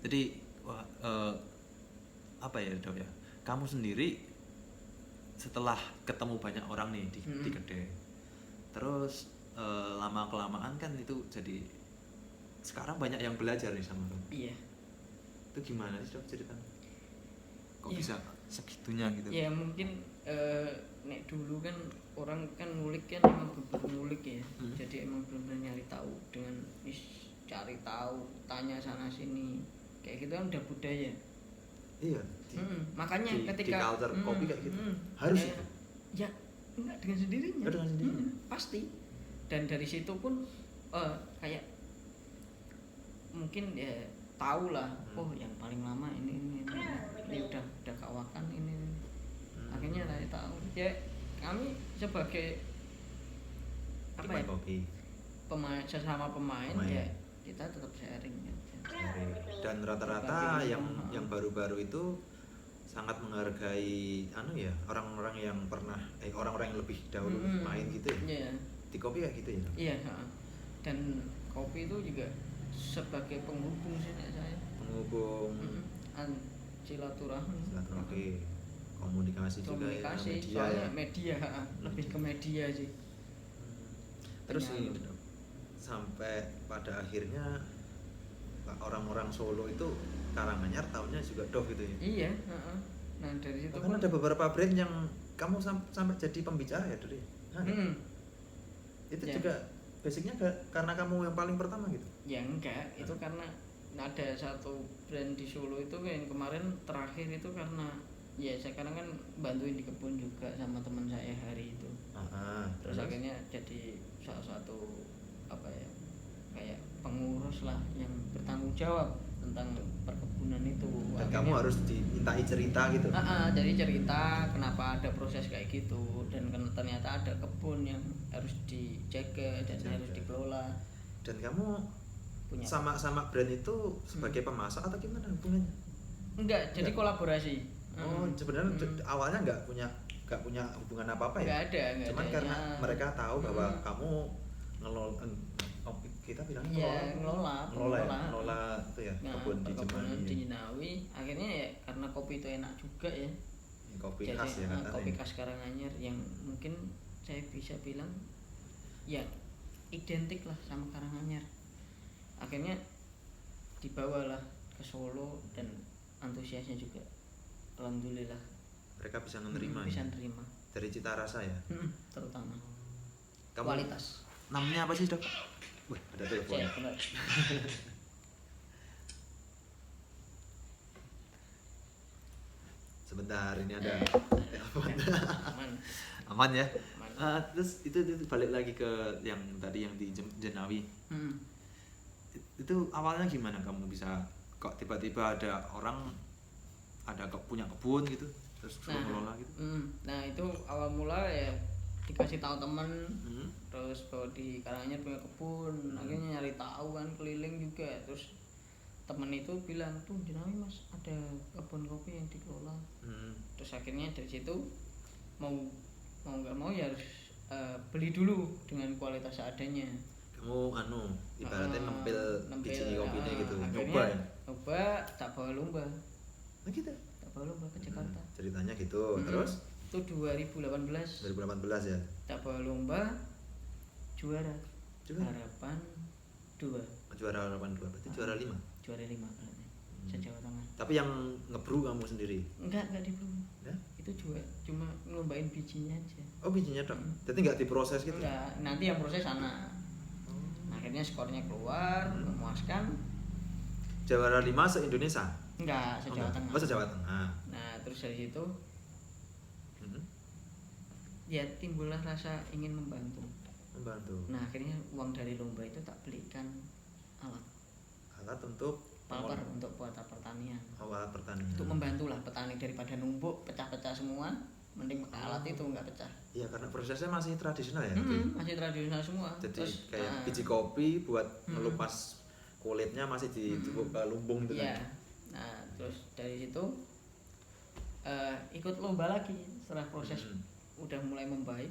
Jadi apa ya Dok ya? Kamu sendiri setelah ketemu banyak orang nih di kedai. Terus lama kelamaan kan itu jadi sekarang banyak yang belajar nih sama kamu. Iya. Itu gimana sih Dok ceritanya? Kok Iya. bisa segitunya gitu? Ya mungkin nek dulu kan orang kan ngulik kan emang bener ngulik ya. Jadi emang bener nyari tahu dengan cari tahu, tanya sana sini. Kayak gitu kan udah budaya. Iya. Makanya di ketika culture kopi kayak gitu. Harus ya, itu. ya enggak dengan sendirinya. Dengan sendirinya. Pasti. Dan dari situ pun kayak mungkin ya tahu lah. Oh, yang paling lama ini udah kawakan ini. Akhirnya saya tahu. Ya kami sebagai apa ya? Kopi. Sesama pemain ya kita tetap sharing ya. Dan rata-rata yang baru-baru itu sangat menghargai orang-orang yang pernah orang-orang yang lebih dahulu main gitu ya. Iya. Di kopi kayak gitu ya. Iya, dan kopi itu juga sebagai penghubung sih nek saya. Penghubung Silaturahmi. Komunikasi juga ya, Komunikasi media soalnya ya. media, lebih ke media sih. Terus ini Penyalur. sampai pada akhirnya orang-orang Solo itu Karanganyar tahunya juga Dov gitu ya. Iya, nah dari situ Kan ada beberapa brand yang kamu sampai jadi pembicara ya dulu ya. Itu Ya. juga basicnya karena kamu yang paling pertama gitu. Ya enggak, itu karena ada satu brand di Solo itu yang kemarin terakhir itu karena ya sekarang kan bantuin di kebun juga sama teman saya hari itu. terus akhirnya jadi salah satu apa ya, kayak pengurus lah yang bertanggung jawab tentang perkebunan itu. Dan Akhirnya, kamu harus dimintai cerita gitu. jadi cerita kenapa ada proses kayak gitu, dan ternyata ada kebun yang harus dijaga dan harus dikelola. Dan kamu Punya sama brand itu sebagai pemasak atau gimana hubungannya? enggak, jadi kolaborasi. Oh, sebenarnya awalnya nggak punya hubungan apa-apa ya? Nggak Cuman ada, karena ya. mereka tahu bahwa kamu kita bilang ngelola itu ya, kebun di perkebunan Jemani. di Jinawi. Akhirnya ya karena kopi itu enak juga ya. Kopi Jadi, khas ya katanya. kopi khas Karanganyar yang mungkin saya bisa bilang ya identik lah sama Karanganyar. Akhirnya dibawalah ke Solo dan antusiasnya juga alhamdulillah Mereka bisa menerima bisa ya? nerima Dari cita rasa ya. terutama Kamu kualitas. namanya apa sih, Dok? Wih, ada telepon. Ya, benar. Sebentar, ini ada telepon. Aman. Aman ya. Aman. Terus itu balik lagi ke yang tadi yang di Jenawi. Itu awalnya gimana kamu bisa kok tiba-tiba ada orang punya kebun gitu terus ngelola gitu? Nah itu awal mula ya dikasih tahu teman, terus kalau di Karanganyar punya kebun, akhirnya nyari tahu kan, keliling juga. Terus temen itu bilang tuh Jenawi mas ada kebun kopi yang dikelola. Terus akhirnya dari situ mau nggak mau ya harus beli dulu dengan kualitas seadanya. Kamu ibaratnya nempel biji kopi gitu, nyoba tak bawa lomba. Nah gitu. Tak bawa lomba ke Jakarta. Ceritanya gitu. Terus itu 2018 ya. tak bawa lomba juara. Harapan 2. Juara harapan 2 berarti juara 5. Juara 5 berarti. Se-Jawa Tengah. Tapi yang ngebrew kamu sendiri? Enggak di brew. Ya? Itu juga cuma ngelombain bijinya aja. Oh, bijinya dok. Jadi nggak diproses gitu? Enggak, nanti yang proses sana. Nah, akhirnya skornya keluar, memuaskan. Juara 5 se-Indonesia? Enggak, se-Jawa Tengah. Oh, se-Jawa Tengah. Nah, terus dari situ ya timbullah rasa ingin membantu. Nah, akhirnya uang dari lomba itu tak belikan alat untuk palper untuk buat pertanian. Alat pertanian. Untuk membantulah petani daripada numpuk pecah-pecah semua, mending pakai alat itu nggak pecah. Iya, karena prosesnya masih tradisional ya. Masih tradisional semua. Jadi terus kayak biji kopi buat melupas kulitnya masih ditumpuk ke lumbung gitu ya. kan. Nah, terus dari situ ikut lomba lagi setelah proses udah mulai membaik.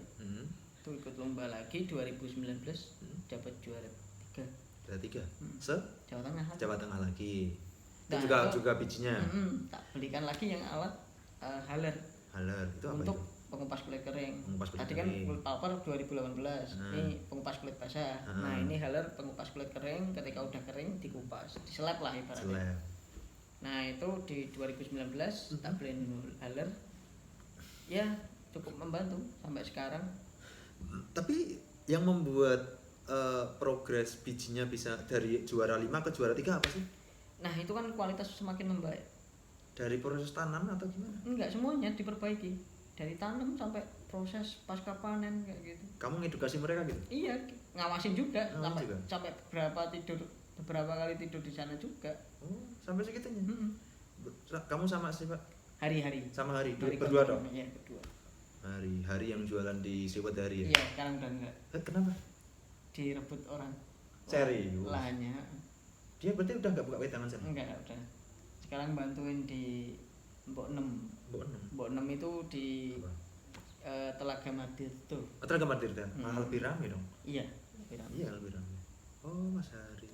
Tuh ikut lomba lagi 2019 dapat juara 3. Juara 3. Jawa Tengah. Jawa Tengah lagi. Nah, itu juga bijinya. Tak belikan lagi yang alat haler. Haler itu apa untuk itu? pengupas kulit kering. Tadi kering. kan palper 2018. Ini pengupas kulit basah. Nah, ini haler pengupas kulit kering, ketika udah kering dikupas, diselap lah ibaratnya. Nah, itu di 2019 tak beliin haler. Ya, cukup membantu sampai sekarang. Tapi yang membuat progres bijinya bisa dari juara 5 ke juara 3 apa sih? Nah, itu kan kualitas semakin membaik. Dari proses tanam atau gimana? Enggak, semuanya diperbaiki. Dari tanam sampai proses pasca panen kayak gitu. Kamu ngedukasi mereka gitu? Iya, ngawasin juga. Sampai beberapa kali tidur di sana juga. Oh, sampai segitunya. Kamu sama siapa? Hari-hari. Sama Hari berdua dong? Iya, berdua. Hari yang jualan di Sewedari ya? Iya, sekarang udah enggak. Kenapa? Direbut orang. Serius? Lahannya. Dia berarti udah nggak buka wedangan sana? Enggak, udah. Sekarang bantuin di Mbok 6. Mbok 6 itu di Telaga Madir tuh. Telaga Madir kan? Lebih rame dong? Iya, lebih rame. Iya, lebih rame. Oh, Mas Hari.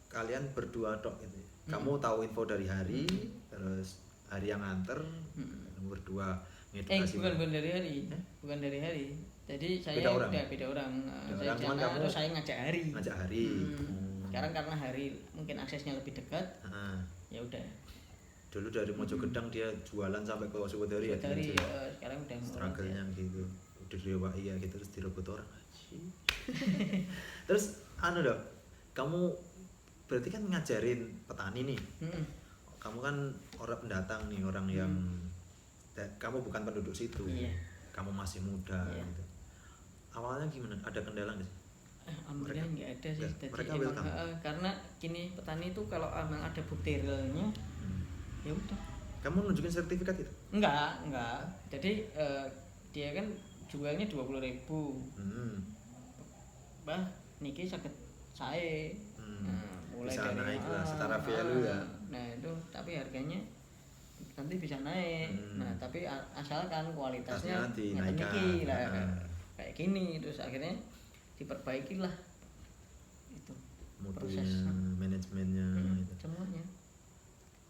Kalian berdua dok gitu ya? Kamu tahu info dari Hari, terus Hari yang nganter, kamu berdua ngedukasi. Bukan dari Hari. Bukan dari Hari. Jadi saya beda orang. Saya terus saya ngajak Hari. Sekarang karena Hari mungkin aksesnya lebih dekat. Ya udah. Dulu dari Mojokedang dia jualan sampai ke Sewedari ya. Sekarang udah struggle-nya gitu. Udah direwai ya gitu terus direbut orang. Terus dok, kamu berarti kan ngajarin petani nih. Kamu kan orang pendatang nih, orang yang kamu bukan penduduk situ. Iya. Kamu masih muda gitu. awalnya gimana? Ada kendala nggak sih? Alhamdulillah nggak ada sih. Nggak, Jadi mereka emang, welcome. karena gini petani itu kalau emang ada bukti realnya ya udah. Kamu nunjukin sertifikat itu? Enggak. Jadi dia kan jualnya 20.000. Bah, niki sakit saya. Mulai Bisa dari naik lah secara value ya. Nah, itu tapi harganya nanti bisa naik. Nah, tapi asalkan kualitasnya Tasnya ngeten dinaikkan. iki lah. Kayak gini terus akhirnya diperbaikilah itu Mutunya, proses manajemennya gitu. semuanya.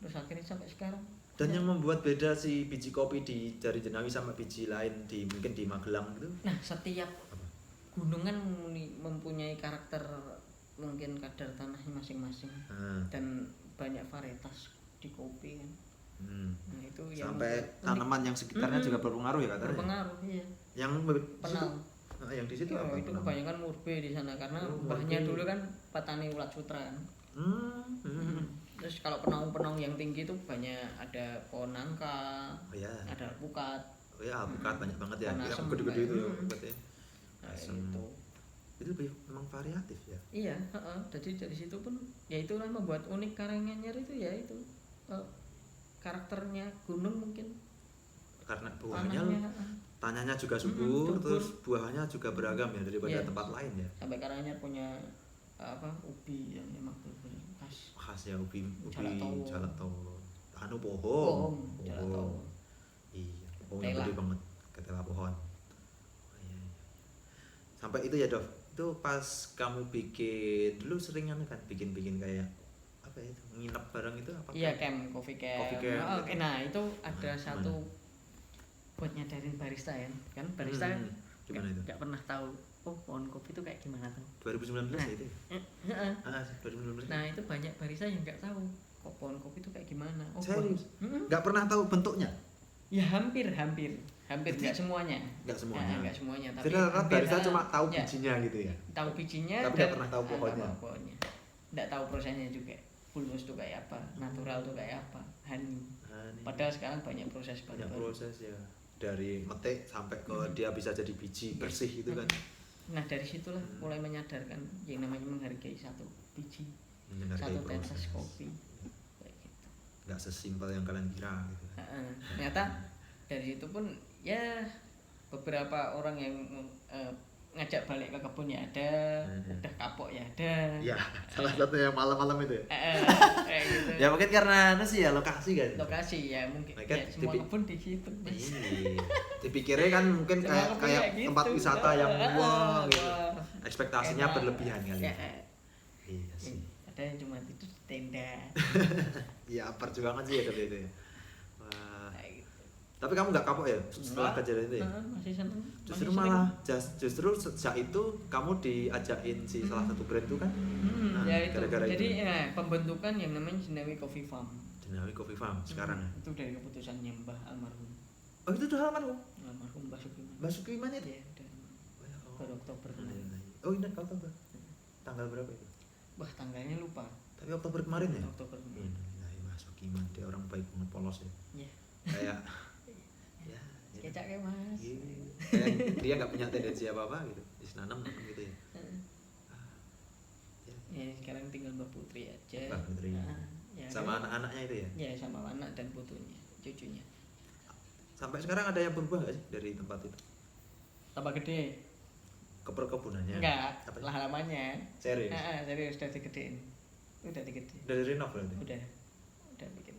Terus akhirnya sampai sekarang. Dan yang membuat beda si biji kopi dari Jenawi sama biji lain mungkin di Magelang gitu. Nah, setiap gunungan mempunyai karakter mungkin kadar tanahnya masing-masing dan banyak varietas di kopi kan. Nah, itu yang sampai tanaman yang sekitarnya juga berpengaruh ya katanya. Berpengaruh, iya. Yang Penau. Yang di situ Ya, apa? itu kebanyakan murbe di sana karena mbahnya dulu kan petani ulat sutra kan. Terus kalau penau-penau yang tinggi itu banyak ada pohon nangka, ada alpukat. Oh ya, alpukat banyak banget ya. Pohon Yang asem, gede-gede itu ya, alpukatnya. Nah, Asem. Itu memang variatif ya. Iya, jadi dari situ pun ya itulah membuat unik Karanganyar itu ya itu karakternya gunung mungkin. Karena buahnya tanahnya juga subur, terus buahnya juga beragam ya daripada tempat lain ya. Sampai Karanganyar punya ubi yang memang khas ya, ubi Jalatowo. Anu pohon Jalatowo. Iya, pohonnya gede banget, ketela pohon. Oh, iya. Sampai itu ya, Dov. Itu pas kamu bikin dulu seringan kan bikin kayak apa ya itu? Nginep bareng itu apa? Iya, coffee camp. Oke, nah itu ada satu buat nyadarin barista ya. Kan barista kan gimana itu? Enggak pernah tahu pohon kopi itu kayak gimana tuh. 2019 ya itu. 2019. Nah, itu banyak barista yang enggak tahu kok pohon kopi itu kayak gimana. Serius? Enggak pernah tahu bentuknya? Ya hampir enggak semuanya. Enggak semuanya. Enggak semuanya, tapi jadi barista cuma tahu bijinya gitu ya. Tahu bijinya tapi enggak pernah tahu pohonnya. Enggak tahu prosesnya juga. Bulus tuh kayak apa, natural tuh kayak apa, honey. Padahal sekarang banyak proses banyak proses ya. Dari metik sampai ke dia bisa jadi biji bersih itu kan. Nah, dari situlah mulai menyadarkan yang namanya menghargai satu biji, satu tetes kopi. Kayak gitu. Enggak sesimpel yang kalian kira gitu. Ternyata dari situ pun ya beberapa orang yang ngajak balik ke kebun ya ada, udah kapok ya ada. Ya, salah satu yang malam-malam itu ya. Kayak gitu. Ya mungkin karena sih ya lokasi kan. Lokasi ya mungkin ya, semua kebun di situ. Iya. Dipikirnya kan mungkin kayak gitu, tempat wisata yang wah gitu. Ekspektasinya berlebihan kali. Iya sih. Ada yang cuma tidur di tenda. Iya, perjuangan sih ya tapi itu ya. Wah. Tapi kamu nggak kapok ya setelah kejadian itu ya? Masih seneng. Justru malah justru sejak itu kamu diajakin si salah satu brand itu kan? Ya itu. Jadi pembentukan yang namanya Jenawi Coffee Farm. Jenawi Coffee Farm sekarang. Itu dari keputusannya Mbah almarhum. Oh itu udah almarhum? Almarhum Mbah Sukiman. Mbah Sukiman itu? Iya, pada Oktober. Oh ini Oktober. Tanggal berapa itu? Wah, tanggalnya lupa. Tapi Oktober kemarin ya? Oktober kemarin. Mbah Sukiman dia orang baik banget, polos ya. Iya. Kayak kecak kayak Mas. Dia nggak punya tendensi apa-apa gitu. Disenanam gitu ya. Ya sekarang tinggal Mbak Putri aja. Mbak Putri. Ya, sama anak-anaknya itu ya? Ya sama anak dan putunya, cucunya. Sampai sekarang ada yang berubah nggak sih dari tempat itu? Tambah gede. Keperkebunannya? Enggak, halamannya. Serius? Serius udah digedein. Udah digedein. Dari renov berarti? Udah bikin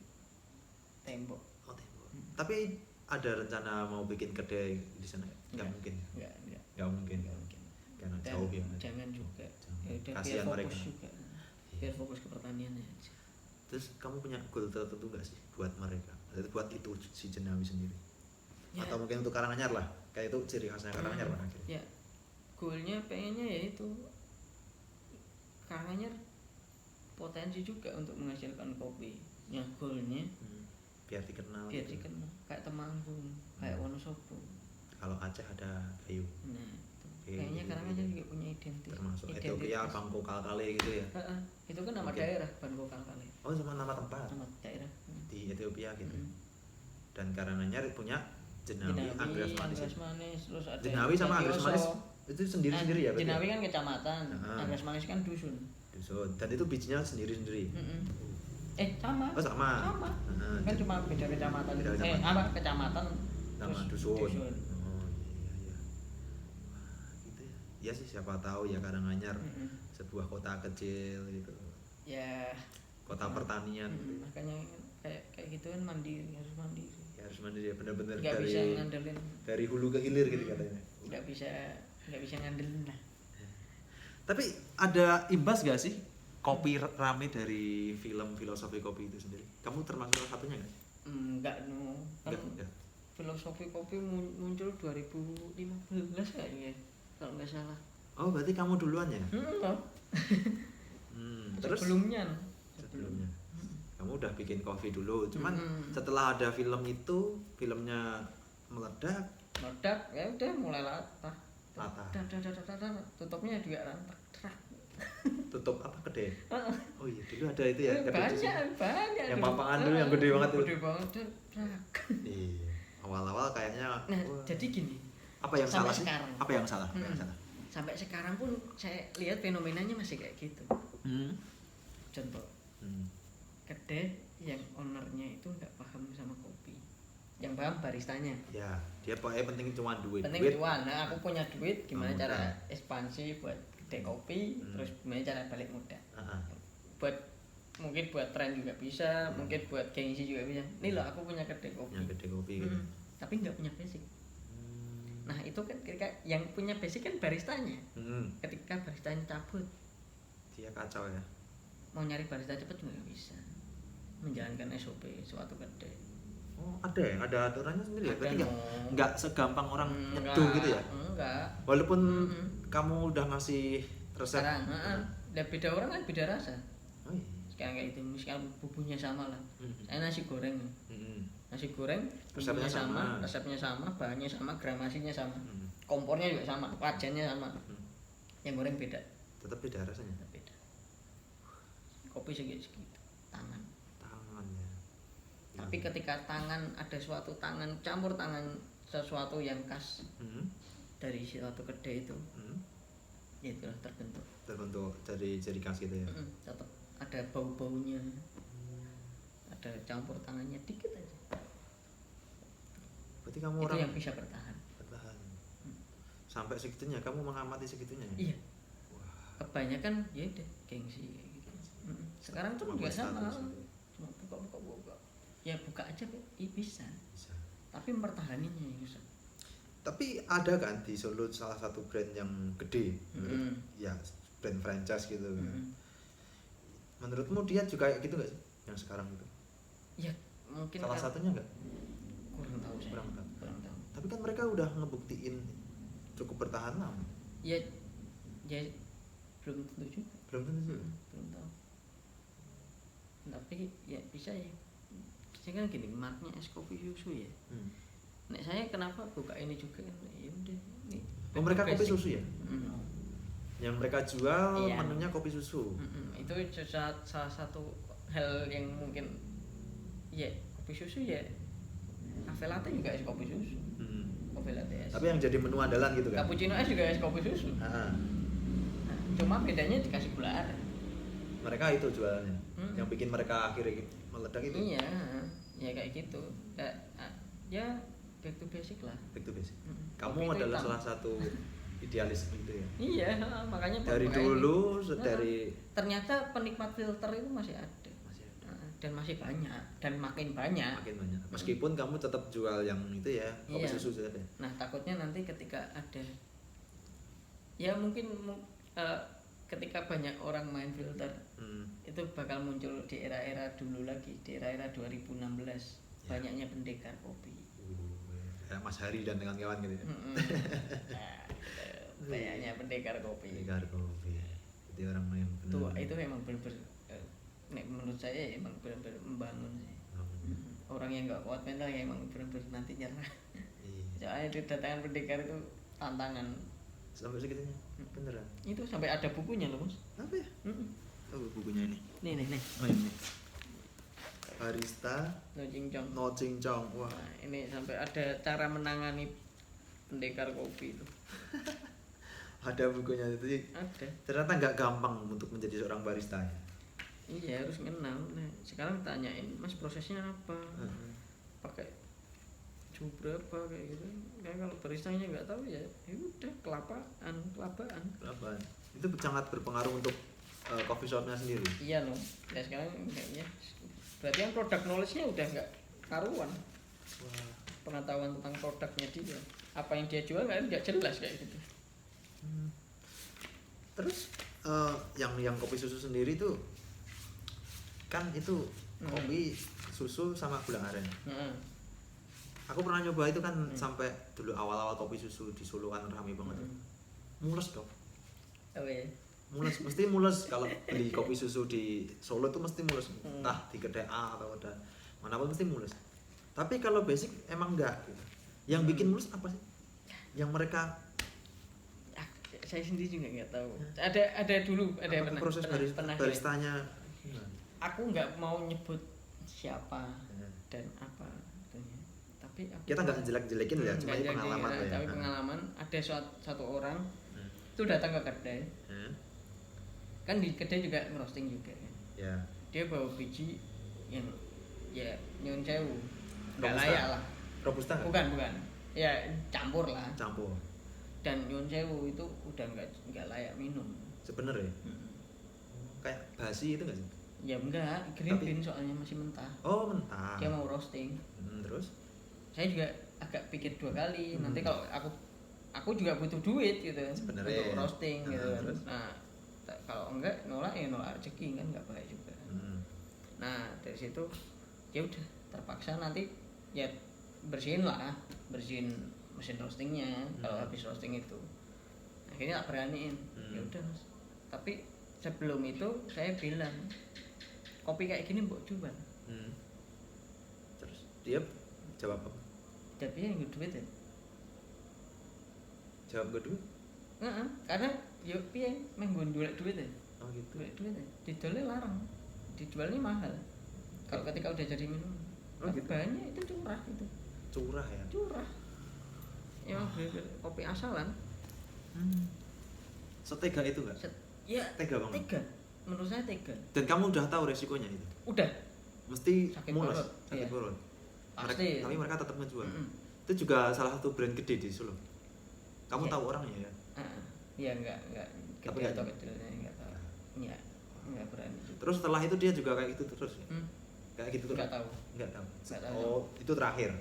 tembok. Oh tembok. Tapi ada rencana mau bikin kedai di sana? Nggak mungkin. Nggak mungkin. Karena Dan jauh ya. Jangan juga. Ya udah Kasihan biar fokus mereka. juga. Biar fokus ke pertaniannya aja. Terus kamu punya goal tertentu nggak sih buat mereka? Buat itu si Jenawi sendiri? Ya. Atau mungkin untuk Karanganyar lah? Kayak itu ciri khasnya Karanganyar lah akhirnya. Ya. Goalnya pengennya ya itu Karanganyar potensi juga untuk menghasilkan kopi. Ya goalnya biar dikenal kayak Temanggung, kayak Wonosobo. Kalau Aceh ada Gayo. Nah, kayaknya Karanganyar juga punya identitas. Termasuk Ethiopia, Bangko Kalkale gitu ya. Itu kan nama daerah Bangko Kalkale. Oh, sama nama tempat. Nama daerah di Ethiopia gitu. Dan Karanganyar punya Jenawi, Anggrek Manis. Terus ada Jenawi sama Anggrek Manis Itu sendiri-sendiri ya? berarti ya? Jinawi kan kecamatan, Heeh. Anggas Manis kan dusun. Dusun. Dan itu bijinya sendiri-sendiri. Sama. Oh sama. Sama. Heeh. Kan cuma beda kecamatan. Beda kecamatan. Apa kecamatan Nama terus dusun. Oh iya iya. Wah, gitu ya. Iya sih siapa tahu ya Karanganyar sebuah kota kecil gitu. Ya. Kota pertanian. Gitu. Makanya kayak gitu kan mandiri, harus mandiri. Ya, harus mandiri ya benar-benar Nggak bisa ngandelin. dari hulu ke hilir gitu katanya. Nggak bisa ngandelin lah. Tapi ada imbas gak sih kopi rame dari film filosofi kopi itu sendiri? Kamu termasuk salah satunya nggak? Enggak no. Kan Enggak. filosofi kopi muncul 2015 kayaknya kalau nggak salah. Oh berarti kamu duluan ya? Toh. Terus Sebelumnya. kamu udah bikin kopi dulu. Cuman setelah ada film itu, filmnya meledak. Meledak ya udah mulai latah. Latah. Tutupnya juga rantah. Tutup apa gede? Oh iya dulu ada itu ya. Banyak. Yang papangan dulu yang gede banget tuh. Gede banget tuh. Iya. Awal-awal kayaknya. Nah, jadi gini. Apa yang sampai salah sih? sekarang. Apa yang salah? Apa yang salah? Sampai sekarang pun saya lihat fenomenanya masih kayak gitu. Contoh, kedai yang ownernya itu nggak paham sama kopi, yang paham baristanya. Ya, dia pokoknya penting cuma duit. Penting cuan. Nah, aku punya duit, gimana Oh, cara modal. ekspansi buat kedai kopi, terus gimana cara balik modal. Heeh. Buat mungkin buat tren juga bisa, mungkin buat gengsi juga bisa. Nih loh, aku punya kedai kopi. Yang gede kopi gitu. Tapi nggak punya basic. Nah itu kan ketika yang punya basic kan baristanya. Ketika baristanya cabut, Dia kacau ya. mau nyari barista cepet juga nggak bisa. Menjalankan SOP suatu kedai. Oh, ada ya? Ada aturannya sendiri ya? Ada Berarti dong. nggak segampang orang Enggak, nyeduh gitu ya? Enggak. Walaupun kamu udah ngasih resep. Sekarang, dan beda orang kan beda rasa. Oh, iya. Sekarang kayak gitu, misalkan bumbunya sama lah. Saya nasi goreng. Nasi goreng Resepnya bumbunya sama. resepnya sama, bahannya sama, gramasinya sama. Kompornya juga sama, wajannya sama. Yang goreng beda. Tetap beda rasanya. Beda. Kopi segitu tangan. Tangannya. Tapi ketika tangan ada suatu tangan campur tangan sesuatu yang khas dari suatu kedai itu, ya itulah terbentuk dari ciri khas gitu ya. Tetap ada bau-baunya, ada campur tangannya dikit aja. Berarti kamu Itu orang yang bisa bertahan. Sampai segitunya, kamu mengamati segitunya ya? Iya. Kebanyakan ya udah gengsi kayak gitu. Sekarang tuh juga sama. Cuma buka. Ya buka aja kok, bisa. Tapi mempertahaninnya yang susah. Tapi ada kan di Solo salah satu brand yang gede, ya brand franchise gitu. Menurutmu dia juga kayak gitu nggak sih yang sekarang itu? Ya mungkin Salah kan, satunya nggak? kurang tahu saya. Kurang tahu. Kurang tahu. Tapi kan mereka udah ngebuktiin cukup bertahan lama. Ya belum tentu juga. Belum tentu. Belum tahu. Tapi ya bisa ya. Saya kan gini, marknya es kopi susu ya. Nek saya kenapa buka ini juga? Ya udah. Oh, mereka kopi susu ya? Yang mereka jual Iya. menunya kopi susu. Itu salah satu hal yang mungkin ya kopi susu ya. Cafe latte juga es kopi susu. Kopi latte es. Tapi yang jadi menu andalan gitu kan? Cappuccino es juga es kopi susu. Nah, cuma bedanya dikasih gula aren. Mereka itu jualannya. Yang bikin mereka akhirnya meledak itu. Iya, ya kayak gitu. Ya back to basic lah. Back to basic. Kopi Kamu itu adalah hitam. salah satu idealis gitu ya. Iya, makanya Dari pakai dulu ini. dari Ternyata penikmat filter itu masih ada. Dan masih banyak dan makin banyak. makin banyak. Meskipun kamu tetap jual yang itu ya, kopi Iya. susu saja. Nah, takutnya nanti ketika ada ya mungkin ketika banyak orang main filter itu bakal muncul di era-era dulu lagi, di era-era 2016 banyaknya pendekar kopi. Kayak Mas Hari dan kawan-kawan gitu ya. Banyaknya pendekar kopi. Pendekar kopi. Jadi orang yang benar. Itu memang benar-benar menurut saya emang benar-benar membangun sih. Orang yang nggak kuat mental ya emang benar-benar nanti nyerah. Soalnya itu datangan pendekar itu tantangan. Sampai segitunya. Beneran. Itu sampai ada bukunya loh, Mas. Apa ya? Oh, bukunya ini. Nih. Oh, ini. Barista No cincong. No Cincong. Wah, Nah, ini sampai ada cara menangani pendekar kopi itu. Ada bukunya itu. Ada. Ternyata nggak gampang untuk menjadi seorang barista ya. Iya harus kenal. Nah sekarang tanyain mas prosesnya apa, pakai suhu berapa kayak gitu. Nah kalau baristanya nggak tahu ya udah kelapaan. Kenapa? Itu sangat berpengaruh untuk coffee shopnya sendiri. Iya loh. Ya sekarang kayaknya berarti yang produk knowledge-nya udah nggak karuan. Wah. Pengetahuan tentang produknya dia, apa yang dia jual nggak jelas kayak gitu. Terus yang kopi susu sendiri tuh kan itu kopi susu sama gula aren. Aku pernah nyoba itu kan sampai dulu awal-awal kopi susu di Solo kan rame banget. Mules dong. Oh ya. Mesti mules kalau beli kopi susu di Solo tuh mesti mules. Entah di kedai A atau kedai manapun mesti mules. Tapi kalau basic emang enggak gitu. Yang bikin mules apa sih? Yang mereka Saya sendiri juga nggak tahu. Ada dulu pernah proses pernah baristanya. Aku nggak mau nyebut siapa dan apa katanya. Tapi Kita nggak jelek-jelekin ya, cuma ini pengalaman ya. Tapi pengalaman ada satu orang itu datang ke kedai. Kan di kedai juga ngerosting juga kan. Ya. Dia bawa biji yang ya nyun sewu. Nggak Robusta. layak lah. Robusta nggak? Bukan. Ya campur lah. Campur. Dan nyun sewu itu udah nggak layak minum. Sebenarnya kayak basi itu nggak sih? Ya enggak, green bean soalnya masih mentah. Oh mentah. Dia mau roasting. Terus? Saya juga agak pikir 2 kali. Nanti kalau aku juga butuh duit gitu Sebenarnya. untuk roasting gitu kan. Terus? Nah kalau enggak nolak rezeki kan nggak baik juga. Nah dari situ ya udah terpaksa nanti ya bersihin mesin roastingnya kalau habis roasting itu. Akhirnya tak beraniin. Ya udah mas. Tapi sebelum itu saya bilang kopi kayak gini mbok coba. Terus dia jawab apa? Tapi yang duit ya. Jawab gue dulu. Karena yo piye meh nggon golek duit ya. Oh gitu. Golek duit ya. Didolnya larang. Dijualnya mahal. Kalau ketika udah jadi minum. Oh gitu. Banyak itu curah itu. Curah ya. Curah. Emang bener kopi asalan. Setega itu nggak? Ya Tega banget. Tega. Menurut saya tega. Dan kamu udah tahu resikonya itu? Udah. Mesti Sakit mules, perut, sakit iya. perut. Pasti. Tapi mereka tetap ngejual. Itu juga salah satu brand gede di Solo. Kamu Iya. tahu orangnya ya? Ya enggak Tapi gede nggak atau tahu. kecilnya enggak tahu. Ya, enggak berani. Terus setelah itu dia juga kayak gitu terus ya? Kayak gitu terus? Enggak tahu. Nggak tahu. Nggak tahu. Oh, itu terakhir.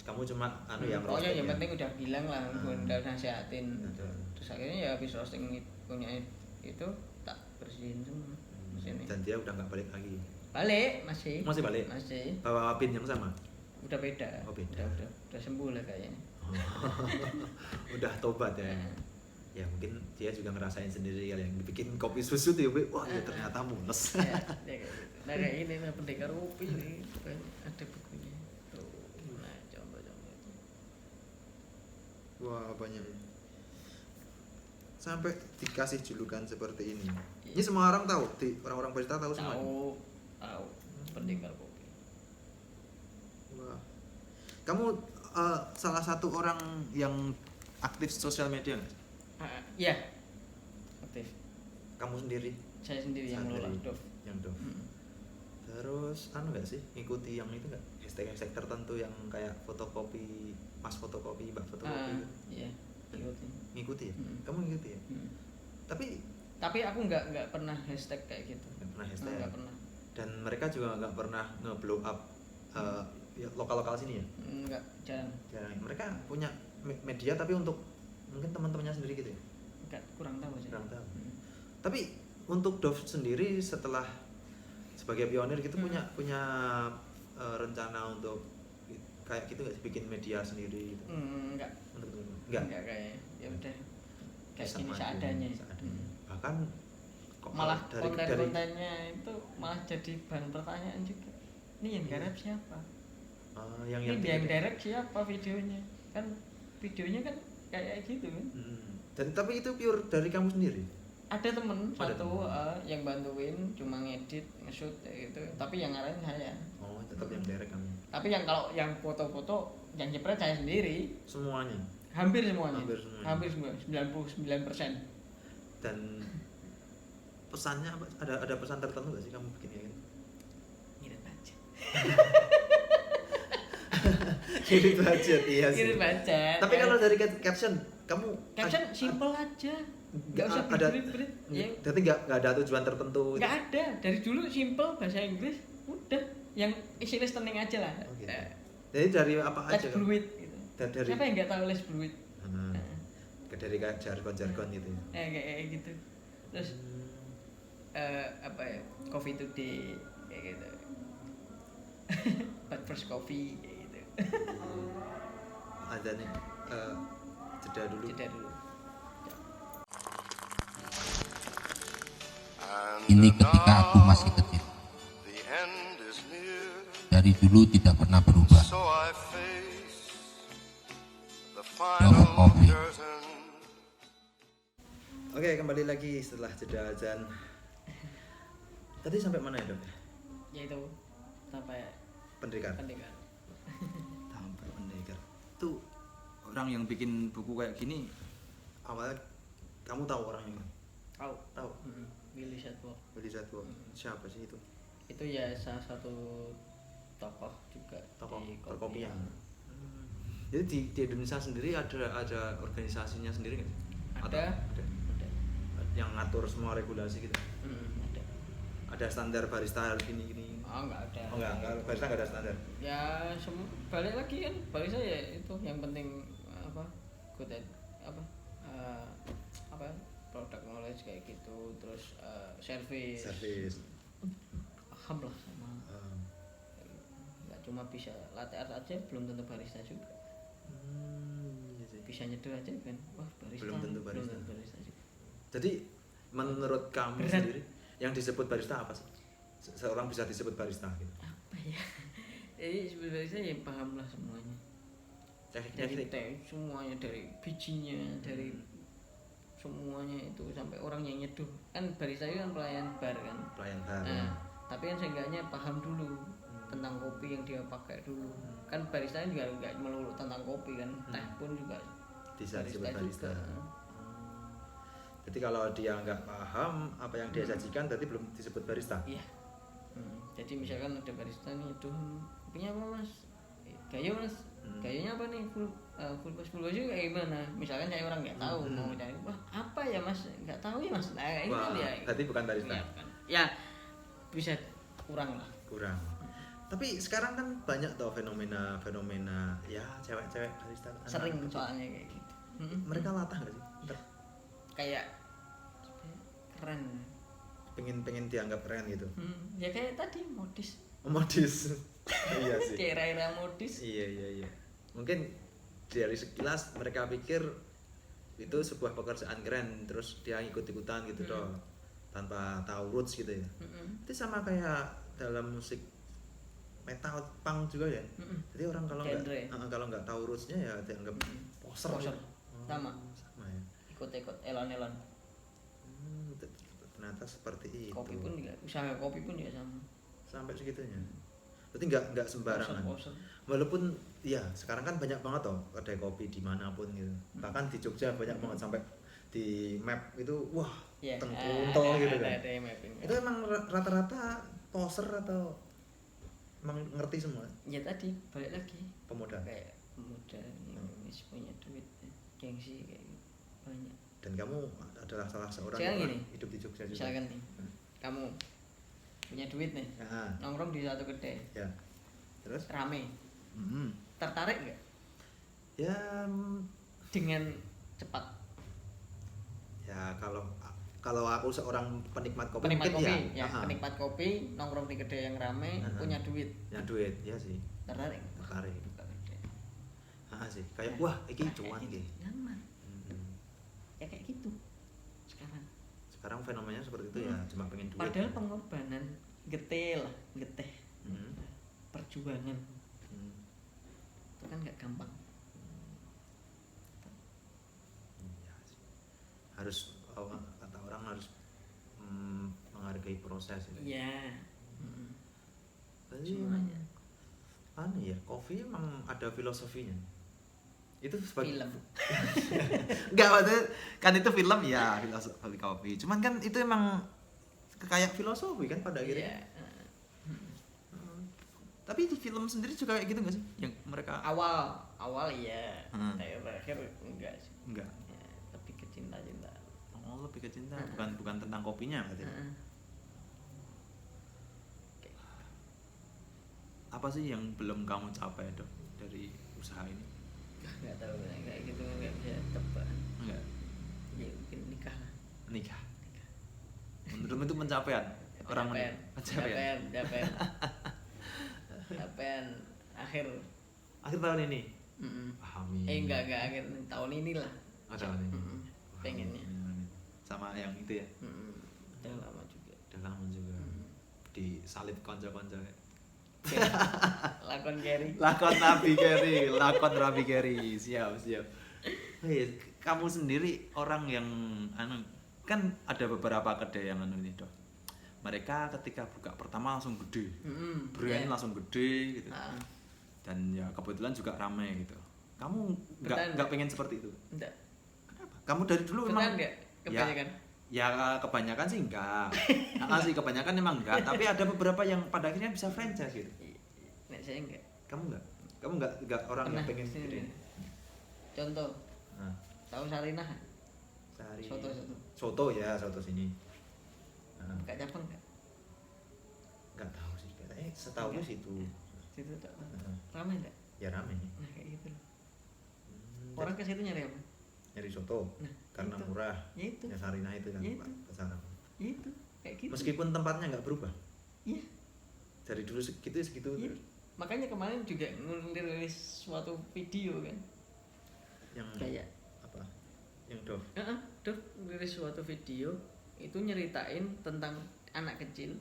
Kamu cuma yang pokoknya yang roasting ya? penting udah bilang lah, udah nasihatin. Betul. Terus akhirnya ya habis roasting punya itu tak bersihin semua mesinnya. Dan dia udah nggak balik lagi. Balik masih. Masih balik? Masih. Bawa pin yang sama? Udah beda. Oh, beda. Udah sembuh lah kayaknya. Udah tobat ya. Ya mungkin dia juga ngerasain sendiri kali yang dibikin kopi susu tuh wah ya ternyata mules. Ya kayak gitu. Nah kayak ini nah pendekar kopi nih ada bukunya. Tuh. Nah contoh-contoh itu. Wah banyak. Sampai dikasih julukan seperti ini. Ini semua orang tahu, orang-orang barista tahu semua. Tahu pendekar kopi. Wah. Kamu salah satu orang yang aktif sosial media nggak? Iya. Aktif. Kamu sendiri? Saya sendiri yang ngelola Dove. Yang Dove. Terus nggak sih ngikuti yang itu nggak? Hashtag tertentu yang kayak fotokopi, mas fotokopi, mbak fotokopi. Iya. Ngikuti ya? Kamu ngikuti ya? Tapi aku nggak pernah hashtag kayak gitu. Nggak pernah hashtag. Nggak pernah. Dan mereka juga nggak pernah nge-blow up lokal-lokal sini ya? Nggak, jarang. Mereka punya media tapi untuk mungkin teman-temannya sendiri gitu ya? Nggak, kurang tahu sih. Kurang tahu. Tapi untuk Dove sendiri setelah sebagai pionir gitu punya rencana untuk kayak gitu nggak sih bikin media sendiri gitu? Enggak. Untuk teman-teman? Enggak kayak ya udah kayak gini seadanya. Bahkan Malah dari konten-kontennya itu malah jadi bahan pertanyaan juga. Ini yang garap siapa? Ini yang direct siapa videonya? Kan videonya kan kayak gitu kan. Dan tapi itu pure dari kamu sendiri? Ada temen satu yang bantuin cuma ngedit, nge-shoot gitu. Tapi yang ngarahin saya. Tetap yang direct kamu. Tapi yang kalau yang foto-foto yang jepret saya sendiri. Semuanya. Hampir semuanya. Hampir semuanya. Hampir semua, 99%. Dan pesannya apa? Ada pesan tertentu nggak sih kamu bikin kayak gitu? Ngirit budget. Ngirit budget, iya sih. Ngirit budget. Tapi kalau dari caption, kamu simple aja. Nggak usah ada berit-berit. Ya. Berarti nggak ada tujuan tertentu. Nggak ada. Dari dulu simple bahasa Inggris, udah. Yang isi listening aja lah. Oh, gitu. Jadi dari apa Let's aja? Brew It gitu. Dari Siapa yang nggak tahu Let's Brew It? Dari kayak jargon-jargon gitu ya. Kayak gitu. Terus apa ya? Coffee Today kayak gitu. But first coffee kayak gitu. Ada nih jeda dulu. Ini ketika aku masih kecil. Dari dulu tidak pernah berubah. Love Coffee. Oke, kembali lagi setelah jeda azan. Tadi sampai mana ya, Dok? Yaitu sampai Pendekar. Pendekar. Sampai pendekar. Tuh orang yang bikin buku kayak gini awalnya kamu tahu orangnya? Tahu. Willy Sadwell. Willy Sadwell. Siapa sih itu? Itu ya salah satu tokoh juga Tokoh di perkopian. Jadi di Indonesia sendiri ada organisasinya sendiri nggak? Ada. Yang ngatur semua regulasi gitu. Ada. Ada standar barista gini. Oh, nggak ada. Oh enggak, barista nggak ada standar. Ya balik lagi kan barista ya itu yang penting apa good at apa product knowledge kayak gitu, terus service. Paham lah sama. Nggak cuma bisa latte art aja belum tentu barista juga. Iya sih. Bisa nyeduh aja kan, wah barista. Belum tentu barista juga. Jadi menurut kamu Berat. sendiri yang disebut barista apa sih? Seorang bisa disebut barista gitu. Apa ya? Jadi disebut barista ya paham lah semuanya. Dari teh semuanya, dari bijinya, dari semuanya itu sampai orang yang nyeduh. Kan barista itu kan pelayan bar kan. Pelayan bar. Nah, tapi kan seenggaknya paham dulu tentang kopi yang dia pakai dulu. Kan barista juga nggak melulu tentang kopi kan, teh pun juga Bisa disebut barista. juga. Jadi kalau dia nggak paham apa yang dia sajikan, berarti belum disebut barista. Iya. Jadi misalkan ada barista nih, kopinya apa mas? Gayo mas. Gayonya apa nih? Full bus juga kayak gimana? Misalkan saya orang nggak tahu mau cari, wah apa ya mas? Nggak tahu ya mas. Nah ini kan ya. Berarti bukan barista. Ya bisa kurang lah. Kurang. Tapi sekarang kan banyak tuh fenomena ya cewek-cewek barista. Sering anak-anak kecil. soalnya kayak gitu. Mereka latah nggak sih? Kayak keren. Pengen dianggap keren gitu. Ya kayak tadi modis. Modis. Iya sih. Kayak era modis. Iya. Mungkin dari sekilas mereka pikir itu sebuah pekerjaan keren, terus dia ikut-ikutan gitu dong, tanpa tahu roots gitu ya. Itu sama kayak dalam musik metal punk juga ya. Jadi orang kalau nggak tahu rootsnya ya dianggap poser. Sama ya. Ikut-ikut elon-elon. Ternyata seperti itu. Kopi pun juga, usaha kopi pun juga sama. Sampai segitunya. Berarti nggak sembarangan. Poser. Walaupun ya sekarang kan banyak banget toh kedai kopi dimanapun gitu. Bahkan di Jogja banyak banget, sampai di map itu wah tengkunto gitu kan. Itu emang rata-rata poser atau emang ngerti semua? Ya tadi balik lagi Pemuda. Kayak pemuda yang punya duit, gengsi kayak gitu. Banyak. Dan kamu adalah salah seorang yang hidup di Jogja juga. Misalkan nih, kamu punya duit nih, nongkrong di satu kedai. Ya. Terus? Rame. Tertarik nggak? Ya. Dengan cepat. Ya kalau aku seorang penikmat kopi. Penikmat kopi, ya. Penikmat kopi, nongkrong di kedai yang rame, punya duit. Punya duit, ya sih. Tertarik. Sih. Kayak wah, iki cuan iki. Nyaman. Ya kayak gitu. Sekarang fenomenanya seperti itu ya, cuma pengen duit. Padahal pengorbanan getih. Perjuangan. Itu kan nggak gampang. Iya sih. Harus kata orang harus menghargai proses itu. Iya. Semuanya. Ya, kopi emang ada filosofinya. Itu sebagai film. Enggak, maksudnya kan itu film ya, filosofi kopi. Cuman kan itu emang kayak filosofi kan pada akhirnya. Iya. Tapi di film sendiri juga kayak gitu nggak sih? Yang mereka Awal iya, tapi terakhir enggak sih. enggak. Ya, lebih ke cinta-cinta. Oh, lebih ke cinta, bukan tentang kopinya berarti. Apa sih yang belum kamu capai, Dok, dari usaha ini? Enggak tahu kayak gitu, enggak bisa tebak. Enggak. Ya mungkin nikah lah. Nikah. Menurutmu itu pencapaian? Orang Pencapaian akhir tahun ini. Mm-mm. Amin. Enggak akhir tahun inilah. Oh, tahun ini. Mm-mm. Pengennya. Amin. Sama yang itu ya. Udah lama juga. Udah lama juga. Disalib konco-konco. Lakon Kerry. Lakon Nabi Kerry, lakon Nabi Kerry. Siap. Hei, kamu sendiri orang yang kan ada beberapa kedai yang ini, Dok. Mereka ketika buka pertama langsung gede. Brand langsung gede gitu. Dan ya kebetulan juga ramai gitu. Kamu nggak pengen seperti itu? Enggak. Kenapa? Kamu dari dulu Beneran memang enggak? Kebanyakan. Ya kebanyakan sih enggak. Sih kebanyakan emang enggak, tapi ada beberapa yang pada akhirnya bisa franchise gitu. Nek saya enggak. Kamu enggak orang yang pengen sendiri. gede. Contoh. Nah, Tahu Sarinah? sehari. Soto. Soto sini. Nah, Enggak cabang enggak? enggak tahu sih. Kayaknya setahu Enggak. situ. Situ tak. Heeh. Ramai enggak? Ya rame. Nah, kayak gitu loh. Orang ke situ nyari apa? Nyari soto Nah, karena itu. murah. Ya itu. Ya Sarinah itu kan Ya Pak itu. pasaran. Ya itu. Kayak gitu. Meskipun tempatnya enggak berubah. Iya. Dari dulu segitu Iya. Makanya kemarin juga ngerilis suatu video kan. yang Kayak apa? Yang Dove. Dok ngerilis suatu video itu nyeritain tentang anak kecil.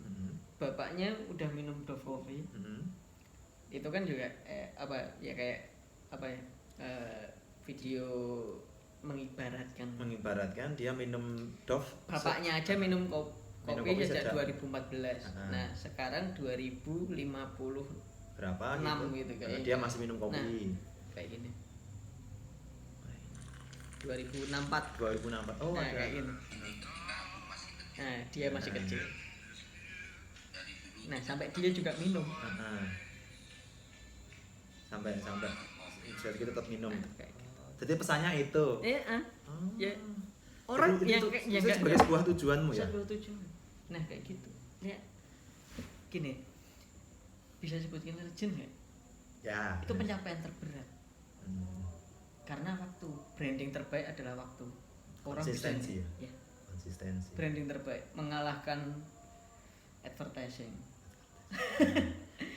Bapaknya udah minum Dove Coffee. Itu kan juga kayak video mengibaratkan dia minum Dove. bapaknya aja minum kopi sejak 2014. Nah, sekarang 2050 berapa 6 gitu, gitu kayaknya. dia masih minum kopi. Nah, kayak gini. 2064. 2064. Oh, Nah, ada. kayak gini. Nah, dia masih kecil. Nah, sampai dia juga minum. Sampai jadi kita tetap minum. Nah, kayak gitu. Jadi pesannya itu. Ya. Orang Jadi yang itu enggak sebagai sebuah tujuanmu ya. sebuah tujuan. Nah, kayak gitu. Ya. Gini. Bisa sebutkan legend nggak? Ya. Itu pencapaian terberat. Karena waktu branding terbaik adalah waktu. Orang Konsistensi bisa ya? Konsistensi. branding terbaik mengalahkan advertising.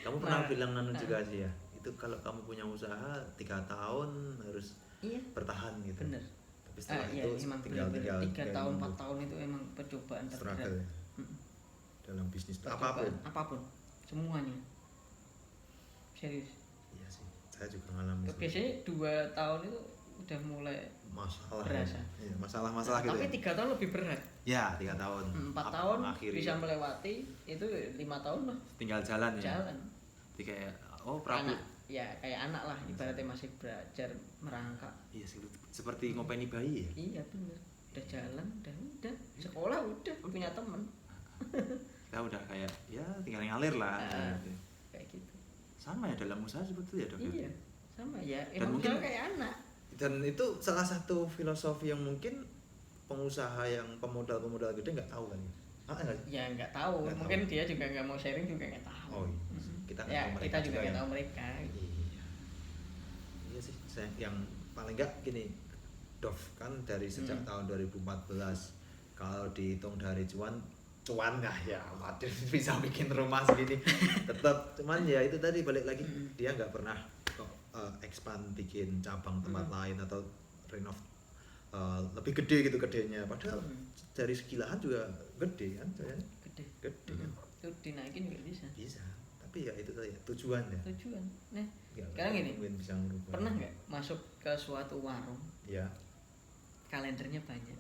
Kamu pernah Nah, bilang juga sih ya. Itu kalau kamu punya usaha 3 tahun harus Iya, bertahan gitu. bener. Tapi setelah Iya, itu emang tinggal 3 tahun 4 tahun itu emang percobaan terberat. struggle ya. Dalam bisnis apapun. Semuanya. Serius. Iya sih. Saya juga ngalamin. Biasanya 2 tahun itu udah mulai masalah berasa. ya, masalah gitu tapi ya. 3 tahun lebih berat. Ya 3 tahun 4 tahun akhiri. bisa melewati, itu 5 tahun lah tinggal jalan ya. jalan. Jadi kayak Prabu. Anak, ya kayak anak lah, ibaratnya masih belajar merangkak. Iya sih, seperti ngopeni bayi ya. Iya bener, udah jalan, udah sekolah, udah punya temen. Kita udah kayak ya tinggal ngalir lah. Gitu. Kayak gitu. Sama ya dalam usaha seperti itu ya, Dok. Iya, sama ya. Dan Emang mungkin kayak anak. Dan itu salah satu filosofi yang mungkin pengusaha yang pemodal gede nggak tahu kan. Ya nggak tahu, Nggak mungkin tahu. dia juga nggak mau sharing, juga nggak tahu. Oh iya. Kita nggak Ya tahu mereka kita juga nggak ya. tahu mereka. Iya sih, yang paling nggak gini, Dove kan dari sejak tahun 2014 kalau dihitung dari cuan nggak ya, waduh bisa bikin rumah segini tetap, cuman ya itu tadi balik lagi dia nggak pernah expand bikin cabang tempat lain atau renov lebih gede gitu gedenya, padahal dari segi lahan juga gede kan, Gede kan itu dinaikin juga bisa. tapi ya itu tadi tujuan ya. Nah Nggak sekarang gini, mungkin bisa merubah. pernah nggak masuk ke suatu warung Ya. kalendernya banyak,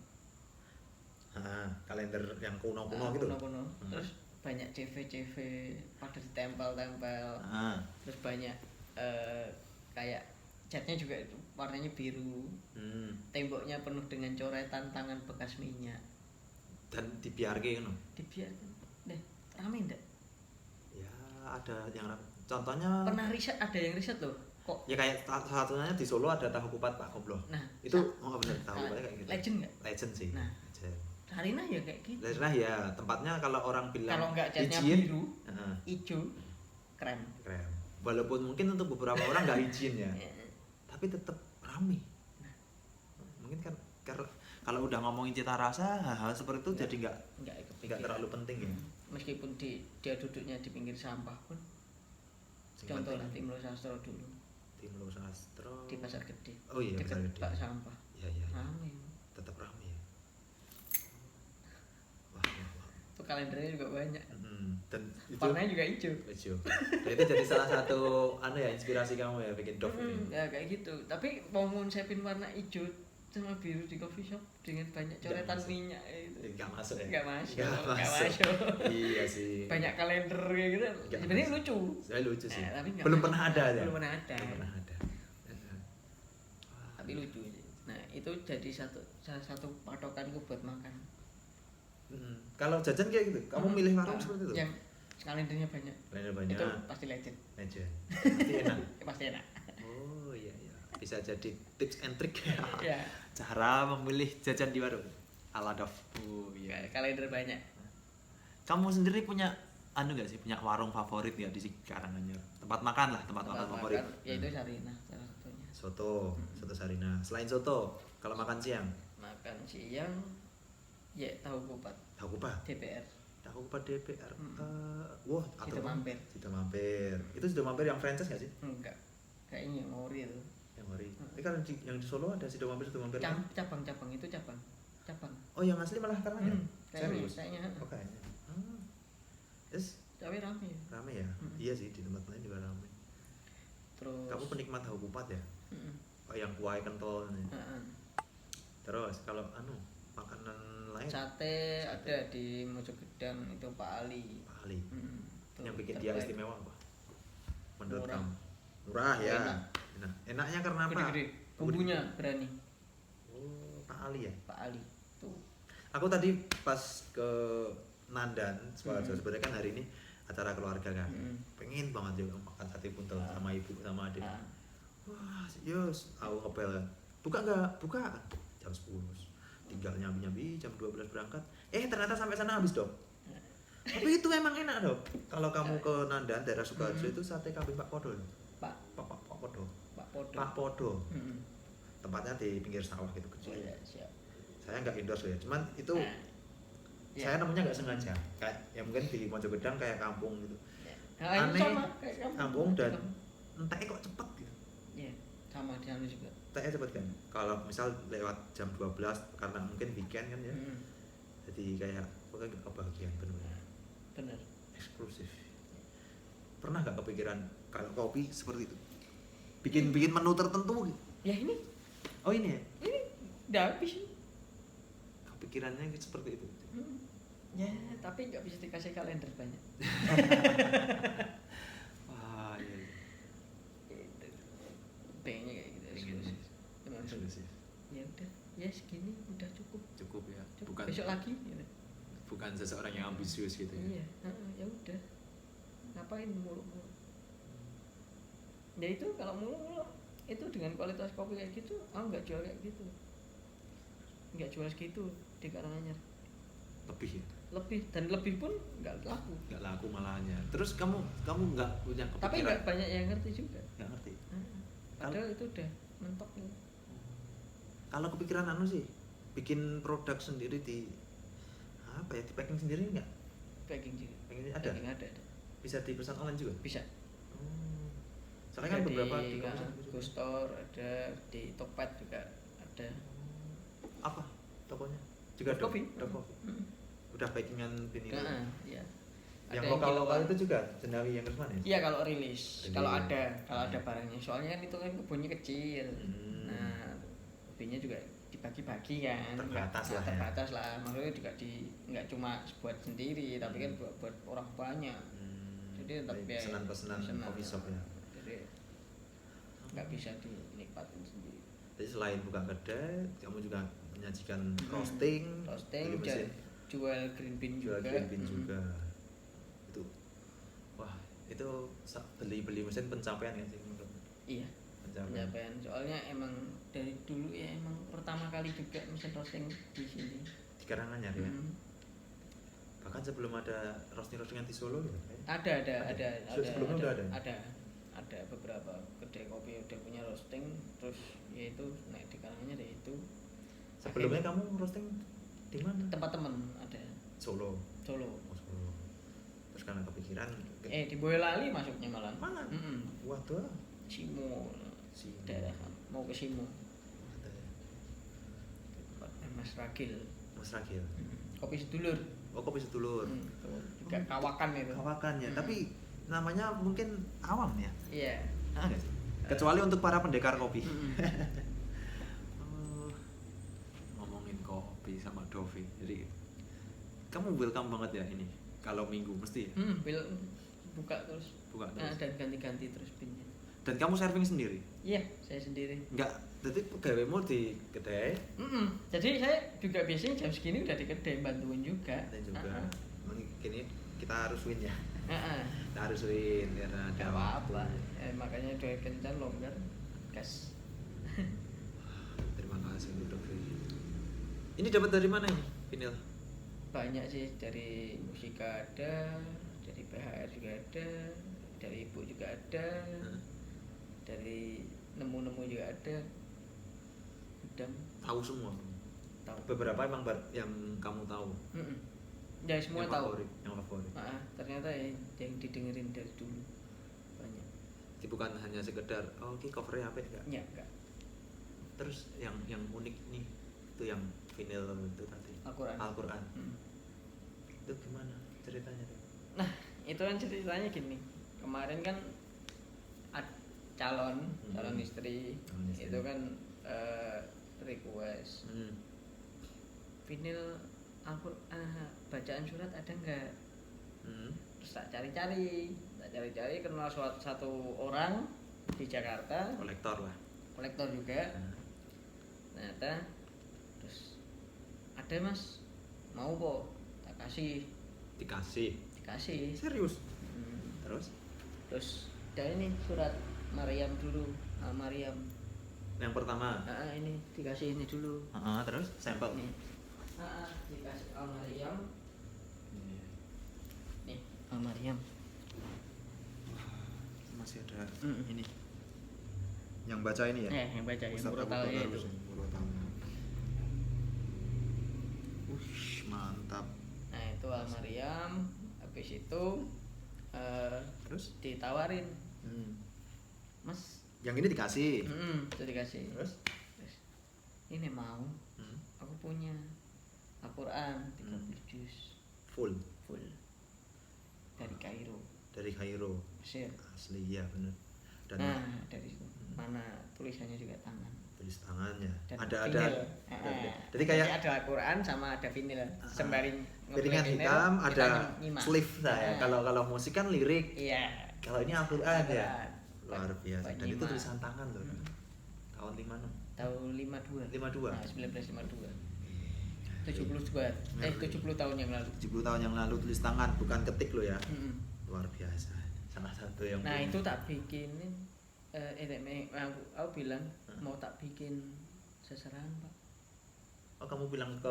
Kalender yang kuno-kuno gitu. kuno. Terus banyak CV pada ditempel, terus banyak kayak catnya juga warnanya biru, temboknya penuh dengan coretan tangan bekas minyak. Dan dibiarke ngono. Dibiarkan. Deh, rame ndak? Ya ada yang contohnya Pernah riset, ada yang riset loh. Kok ya kayak salah satunya di Solo ada tahu kupat Pak Koblo. Nah, Itu bener tahu kupatnya kayak gitu. legend nggak? Legend sih. Nah. Legend. Sarinah ya kayak gitu. Nah ya tempatnya kalau orang bilang Kalau nggak catnya izin, biru, heeh, hijau, krem. keren. Walaupun mungkin untuk beberapa orang nggak izin ya, tapi tetap rame. Mungkin kan kalau udah ngomongin cita rasa hal-hal seperti itu jadi nggak nggak kepikiran. terlalu penting ya. Meskipun dia duduknya di pinggir sampah pun. Contoh lah Tim Lo Sastro dulu Tim Lo Sastro di Pasar Gede. Oh iya, dekat Pasar Gede. bak sampah. Iya iya. Rame. Tetap rame ya. Wah. Itu kalendernya juga banyak. Dan itu Warnanya juga hijau. hijau. Dan itu jadi salah satu inspirasi kamu ya bikin dog ini. Ya kayak gitu. Tapi mau ngonsepin warna hijau sama biru di coffee shop dengan banyak coretan masuk. minyak itu. Nggak masuk ya. Nggak masuk. Nggak Nggak masuk. masuk. Iya sih. Banyak kalender kayak gitu. Nggak Sebenarnya masuk. lucu. Saya lucu sih. Tapi nggak Belum masuk. pernah ada ya. Belum pernah ada. Belum pernah ada. Tapi lucu. Nah, itu jadi salah satu patokanku buat makan. Kalau jajan kayak gitu, kamu milih warung seperti itu? Yang kalendernya banyak. Banyak banyak. Itu pasti legend. Legend. Pasti enak. Pasti enak. Oh iya iya. Bisa jadi tips and trick ya. Ya, Cara memilih jajan di warung. Ala Dov. Oh iya. kalender banyak. Kamu sendiri punya gak sih punya warung favorit ya di Karanganyar? Tempat makan lah, tempat makan favorit. Ya itu Sarinah salah satunya. Soto Sarina. Selain soto, kalau makan siang, Makan siang ya tahu kupat tahu kupat. DPR. Tahu kupat DPR. Wah, Situ mampir. Situ mampir. Itu sudah mampir yang franchise gak sih? Enggak. Kayaknya yang ori itu. Yang ori. Ini kan yang di Solo ada situ mampir kan? Cabang-cabang itu cabang. Oh, yang asli malah Karanganyar. Kayaknya, Serius? kayaknya. Oh, kayaknya. Yes, Tapi rame. rame ya. Iya sih di tempat lain juga rame. Terus Kamu penikmat tahu kupat ya? Mm-mm. Oh, yang kuahnya kental nih. Heeh. Terus kalau makanan lain Sate ada di Mojogedang itu Pak Ali. Pak Ali. Itu Yang bikin dia terbaik. istimewa apa? Menurut Murah. kamu? Murah ya. Enak. Enaknya karena apa? Gede-gede. Bumbunya berani. Oh, Pak Ali ya. Pak Ali. Tuh. Aku tadi pas ke Nandan, sebenarnya kan hari ini acara keluarga kan. Pengen banget juga makan sate buntel sama ibu sama adik. Wah, yos, aku ngepel kan. Buka nggak? Buka. Jam 10. Tinggal nyambi jam 12 berangkat. Ternyata sampai sana habis dong. Tapi itu memang enak dong. Kalau kamu ke Nandan daerah Sukoharjo itu sate kambing Pak Podo. Pak Podo. Podo. Pak Podo. Tempatnya di pinggir sawah gitu Oh, kecil. ya, siap. Saya nggak endorse ya, cuman itu Ya. saya nemunya nggak sengaja. Kayak ya mungkin di Mojogedang kayak kampung gitu. Nah, ini Aneh, sama kayak kampung dan entahnya kok cepet gitu. Iya, sama di sana juga. Entahnya cepet kan. Kalau misal lewat jam 12 karena mungkin weekend kan ya. Jadi kayak pokoknya nggak kebahagiaan benar. Bener. Eksklusif. Pernah nggak kepikiran kalau kopi seperti itu? Bikin menu tertentu gitu. Ya ini Oh ini ya. udah habis. Kepikirannya seperti itu. Ya, tapi nggak bisa dikasih kalender banyak. Wah, iya. Gitu. Pengennya kayak gitu. Pengennya. Emang Eksklusif. ya udah, ya segini udah cukup. Cukup ya. Cukup. Bukan Besok lagi. Gitu. bukan seseorang yang ambisius gitu ya. Iya, ya udah. Ngapain mulu-mulu? Ya itu kalau mulu-mulu itu dengan kualitas kopi kayak gitu, nggak jual kayak gitu. Nggak jual segitu di Karanganyar. Lebih ya. Lebih dan lebih pun nggak laku. Nggak laku malahnya. Terus kamu nggak punya kepikiran? Tapi nggak banyak yang ngerti juga. Nggak ngerti. Padahal itu udah mentok nih. Kalau kepikiran sih, bikin produk sendiri di apa ya, di packing sendiri nggak? Packing juga. Ada? Packing ada. Bisa dipesan online juga? Bisa. Soalnya kan Ada beberapa di di kawasan itu juga. Gustor ada, di Tokped juga ada. Apa tokonya? Juga ada Kopi. ada kopi. Udah packingan vinil. Iya. Yang Ada lokal kiloan. itu juga Jendawi yang kemana ya? Iya kalau rilis, Rilis. kalau ada barangnya. Soalnya kan itu kan kebunnya kecil. Nah, kebunnya juga dibagi-bagi kan. Terbatas lah ya. Terbatas lah. Maksudnya juga nggak cuma buat sendiri, tapi kan buat orang banyak. Jadi tetap pesanan-pesanan coffee shop ya. Jadi nggak bisa dinikmatin sendiri. Jadi selain buka kedai, kamu juga menyajikan roasting, roasting, beli mesin, jual green bean jual juga. green bean juga. Itu, wah itu beli mesin pencapaian kan sih menurut? Iya, pencapaian. Soalnya emang dari dulu ya emang pertama kali juga mesin roasting di sini. Di Karanganyar ya. Bahkan sebelum ada roastingan di Solo ya. Ada. Sebelumnya udah ada. Ada beberapa kedai kopi udah punya roasting, terus yaitu naik di Karanganyar ya itu. Sebelumnya kamu roasting di mana? Tempat temen ada. Solo. Solo. Oh, Solo. Terus karena kepikiran Di Boyolali masuknya malah. mana? Waduh. Simo. Daerah mau ke Simo. Mas Ragil. Mas Ragil. Kopi sedulur. Oh, kopi sedulur. Juga kawakan itu. Kawakan ya, tapi namanya mungkin awam ya. Iya. Nggak sih? Kecuali untuk para pendekar kopi. Ngomongin kopi sama Dovi. Jadi kamu welcome banget ya ini. Kalau minggu mesti ya? Buka terus. Buka terus. Dan ganti-ganti terus pinnya. Dan kamu serving sendiri? Iya, saya sendiri. Enggak, jadi pegawaimu di kedai? Jadi saya juga biasanya jam segini udah di kedai bantuin juga. Dan juga, mungkin kita harus win ya. Kita harus win karena ada Gak apa-apa. Makanya udah kencan longgar, gas. Terima kasih untuk ini dapat dari mana ini vinyl? Banyak sih, dari Musika ada, dari PHR juga ada, dari Ibu juga ada, dari nemu-nemu juga ada. Udam. Tahu semua. Tahu. Beberapa emang yang kamu tahu. Ya semua yang tahu. Yang favorit. Ternyata yang didengerin dari dulu banyak. Jadi bukan hanya sekedar oh ini covernya apa enggak? Ya, enggak. Terus yang unik nih itu yang vinyl itu tadi. Al-Quran. Itu gimana ceritanya? Nah, itu kan ceritanya gini. Kemarin kan calon istri itu kan request vinyl bacaan surat ada enggak? Terus tak cari-cari kenal satu orang di Jakarta, kolektor juga. Ternyata terus ada Mas, mau kok tak kasih. Dikasih. Serius? Terus ada ini surat Maryam dulu. Maryam yang pertama. Ini dikasih ini dulu. Terus sampel nih. Dikasih Maryam. Nih, Maryam. Masih ada ini. Yang baca ini ya? Yang baca yang Murotalnya itu. Mantap. Nah, itu Maryam. Habis itu terus ditawarin. Mas, yang ini dikasih. Itu dikasih. Terus ini mau. Aku punya Al-Quran 30 juz. Full. Dari Kairo. Mesir. Asli ya benar. Dan dari mana tulisannya juga tangan. Tulis tangannya. Dan ada. Jadi kayak ada Al-Quran sama ada vinyl. Sembari piringan hitam ada sleeve saya. Kalau musik kan lirik. Iya. Kalau ini Al-Quran ya. Luar biasa. Dan itu Nyimak. tulisan tangan loh. Tahun 56. Tahun 52. 52. Nah, 1952. 70 tahun yang lalu. 70 tahun yang lalu tulis tangan, bukan ketik loh ya. Luar biasa. Salah satu yang Nah, itu tak bikinin aku bilang mau tak bikin seserahan, Pak. Oh, kamu bilang ke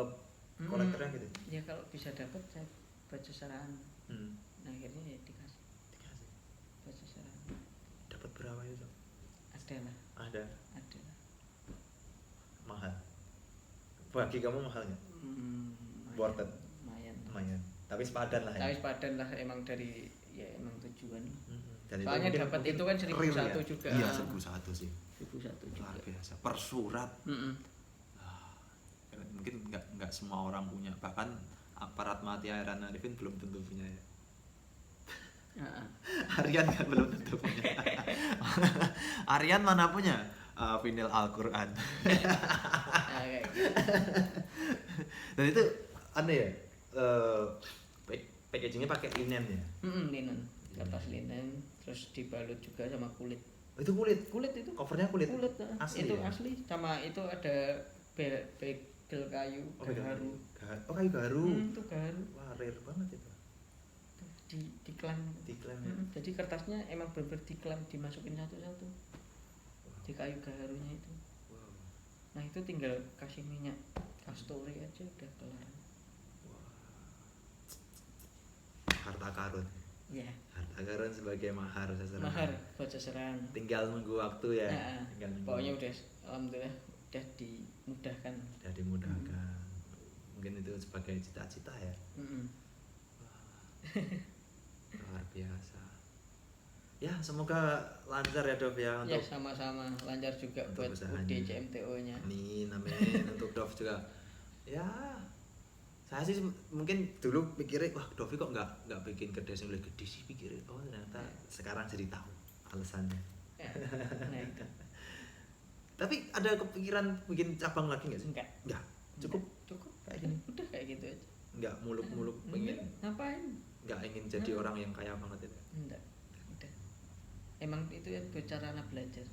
kolektornya gitu? Ya kalau bisa dapat saya buat seserahan. Nah, akhirnya ya dikasih buat seserahan. Dapat berapa itu? Ada. Mahal. Bagi kamu mahal nggak? Worth it. Lumayan. Tapi sepadan lah ya. Emang dari emang tujuan. Dan soalnya itu dapat itu kan 1001 ya? juga. Iya, 1001 sih. 1001 juga. Luar biasa. Per surat. Mungkin nggak semua orang punya. Bahkan aparat Mati Airan Arifin belum tentu punya ya. Aryan kan belum tentu punya. Aryan mana punya vinyl Al-Quran. Dan itu aneh ya, packagingnya pakai linen ya. Linen, kertas linen, terus dibalut juga sama kulit. Itu kulit. Kulit itu. Covernya kulit. Kulit. Asli. Itu Ya? asli. Sama itu ada bagel kayu Oh, gaharu. Oh, kayu gaharu. Itu gaharu. Wah, rare banget itu. Diklam. Diklaim ya. Jadi kertasnya emang bener-bener diklam, dimasukin satu-satu. Di kayu gaharunya itu. Wow. Nah, itu tinggal kasih minyak kasturi aja udah kelar. Harta karun. Ya, Harta karun sebagai mahar seseorang. mahar buat seseorang. Tinggal nunggu waktu ya. Nah, Tinggal nunggu. pokoknya udah alhamdulillah udah dimudahkan. Udah dimudahkan. Mungkin itu sebagai cita-cita ya. Luar biasa. Ya, semoga lancar ya Dov ya Ya, untuk sama-sama lancar juga untuk buat usahanya. UD CMTO-nya. amin amin untuk Dov juga. Ya, saya sih mungkin dulu pikirnya wah Dovi kok nggak bikin kedai yang lebih gede sih, pikirnya oh ternyata sekarang jadi tahu alasannya. Ya, nah itu. Tapi ada kepikiran bikin cabang lagi nggak sih? Enggak. Cukup Cukup kayak gini. udah kayak gitu aja. Nggak muluk-muluk pengen Ngapain? nggak ingin jadi orang yang kaya banget itu. Enggak. Udah. Emang itu ya cara belajar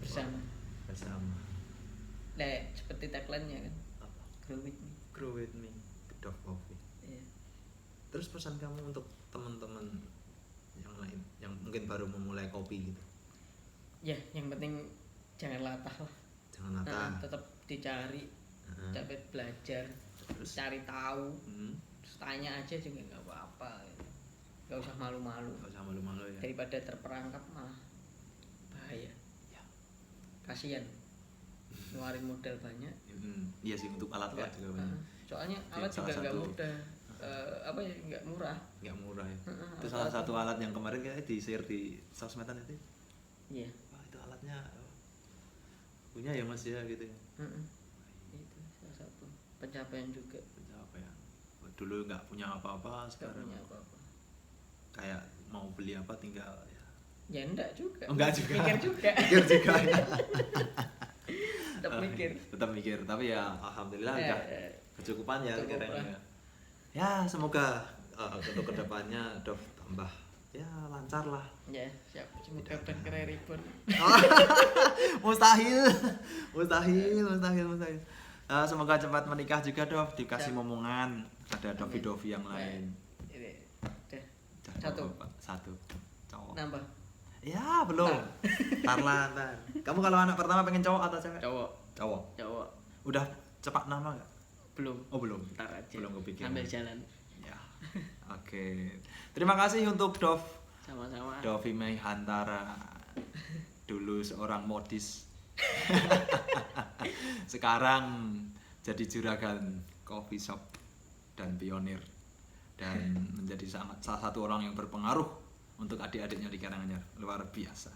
bersama. Bersama. Nah, seperti tagline-nya kan. Apa? Grow with me. Grow with me, Dov Coffee. Iya. Terus pesan kamu untuk teman-teman yang lain yang mungkin baru memulai kopi gitu. Ya, yang penting jangan latah lah. Jangan latah. Tetap dicari, capek belajar, Terus cari tahu, hmm, terus tanya aja juga nggak apa-apa. Nggak usah malu-malu. nggak usah malu-malu ya. Daripada terperangkap malah bahaya. Ya. Kasihan. Ngeluarin modal banyak. Iya sih untuk alat-alat Nggak, juga banyak. soalnya Di alat salah juga nggak satu- mudah. Apa ya, nggak murah. Nggak murah ya. Heeh, Itu salah alat-alat. satu alat yang kemarin kayak di share di sosmedan itu. Iya. Wah itu alatnya punya ya mas ya gitu. Itu salah satu pencapaian juga. Apa ya? Dulu nggak punya apa-apa, Nggak sekarang punya apa-apa. kayak mau beli apa tinggal ya. Ya enggak juga. Oh, enggak juga. Mikir juga. Mikir juga ya. Tetap mikir. Tetap mikir, tapi ya alhamdulillah Ya, udah kecukupan ya cukup sekarang lah. ya. Ya semoga untuk kedepannya Dov tambah ya lancar lah. Ya, siap. Semoga berkereripun. Mustahil, mustahil. Semoga cepat menikah juga Dov, dikasih Siap. momongan. Ada Dovi-Dovi yang lain. Ini udah Satu. Satu. Satu. Cowok. nambah. Ya belum. Ntar lah, ntar. Kamu kalau anak pertama pengen cowok atau cewek? Cowok. Cowok. Udah cepat nama nggak? Belum. Oh belum. Ntar aja. Belum kepikiran. Sambil jalan. Ya. Oke. Terima kasih untuk Sama-sama. Dovi Mei Hantara. Dulu seorang modis. Sekarang jadi juragan coffee shop dan pionir dan menjadi salah satu orang yang berpengaruh untuk adik-adiknya di Karanganyar. Luar biasa.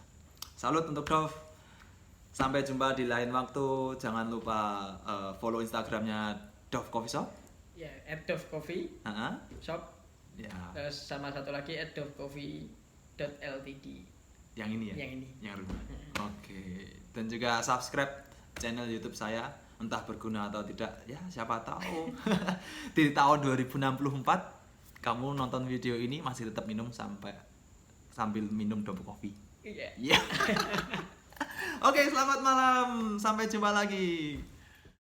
Salut untuk Dov. Sampai jumpa di lain waktu. Jangan lupa follow Instagramnya Dov Coffee Shop. Ya, @dovcoffee shop. Ya. Terus sama satu lagi @dovcoffee.ltd. Yang ini ya? Yang ini. Yang rumah. Oke. Dan juga subscribe channel YouTube saya. Entah berguna atau tidak, ya siapa tahu. Di tahun 2064 kamu nonton video ini masih tetap minum sambil minum Dov Coffee. Iya. Iya. Oke, selamat malam. Sampai jumpa lagi.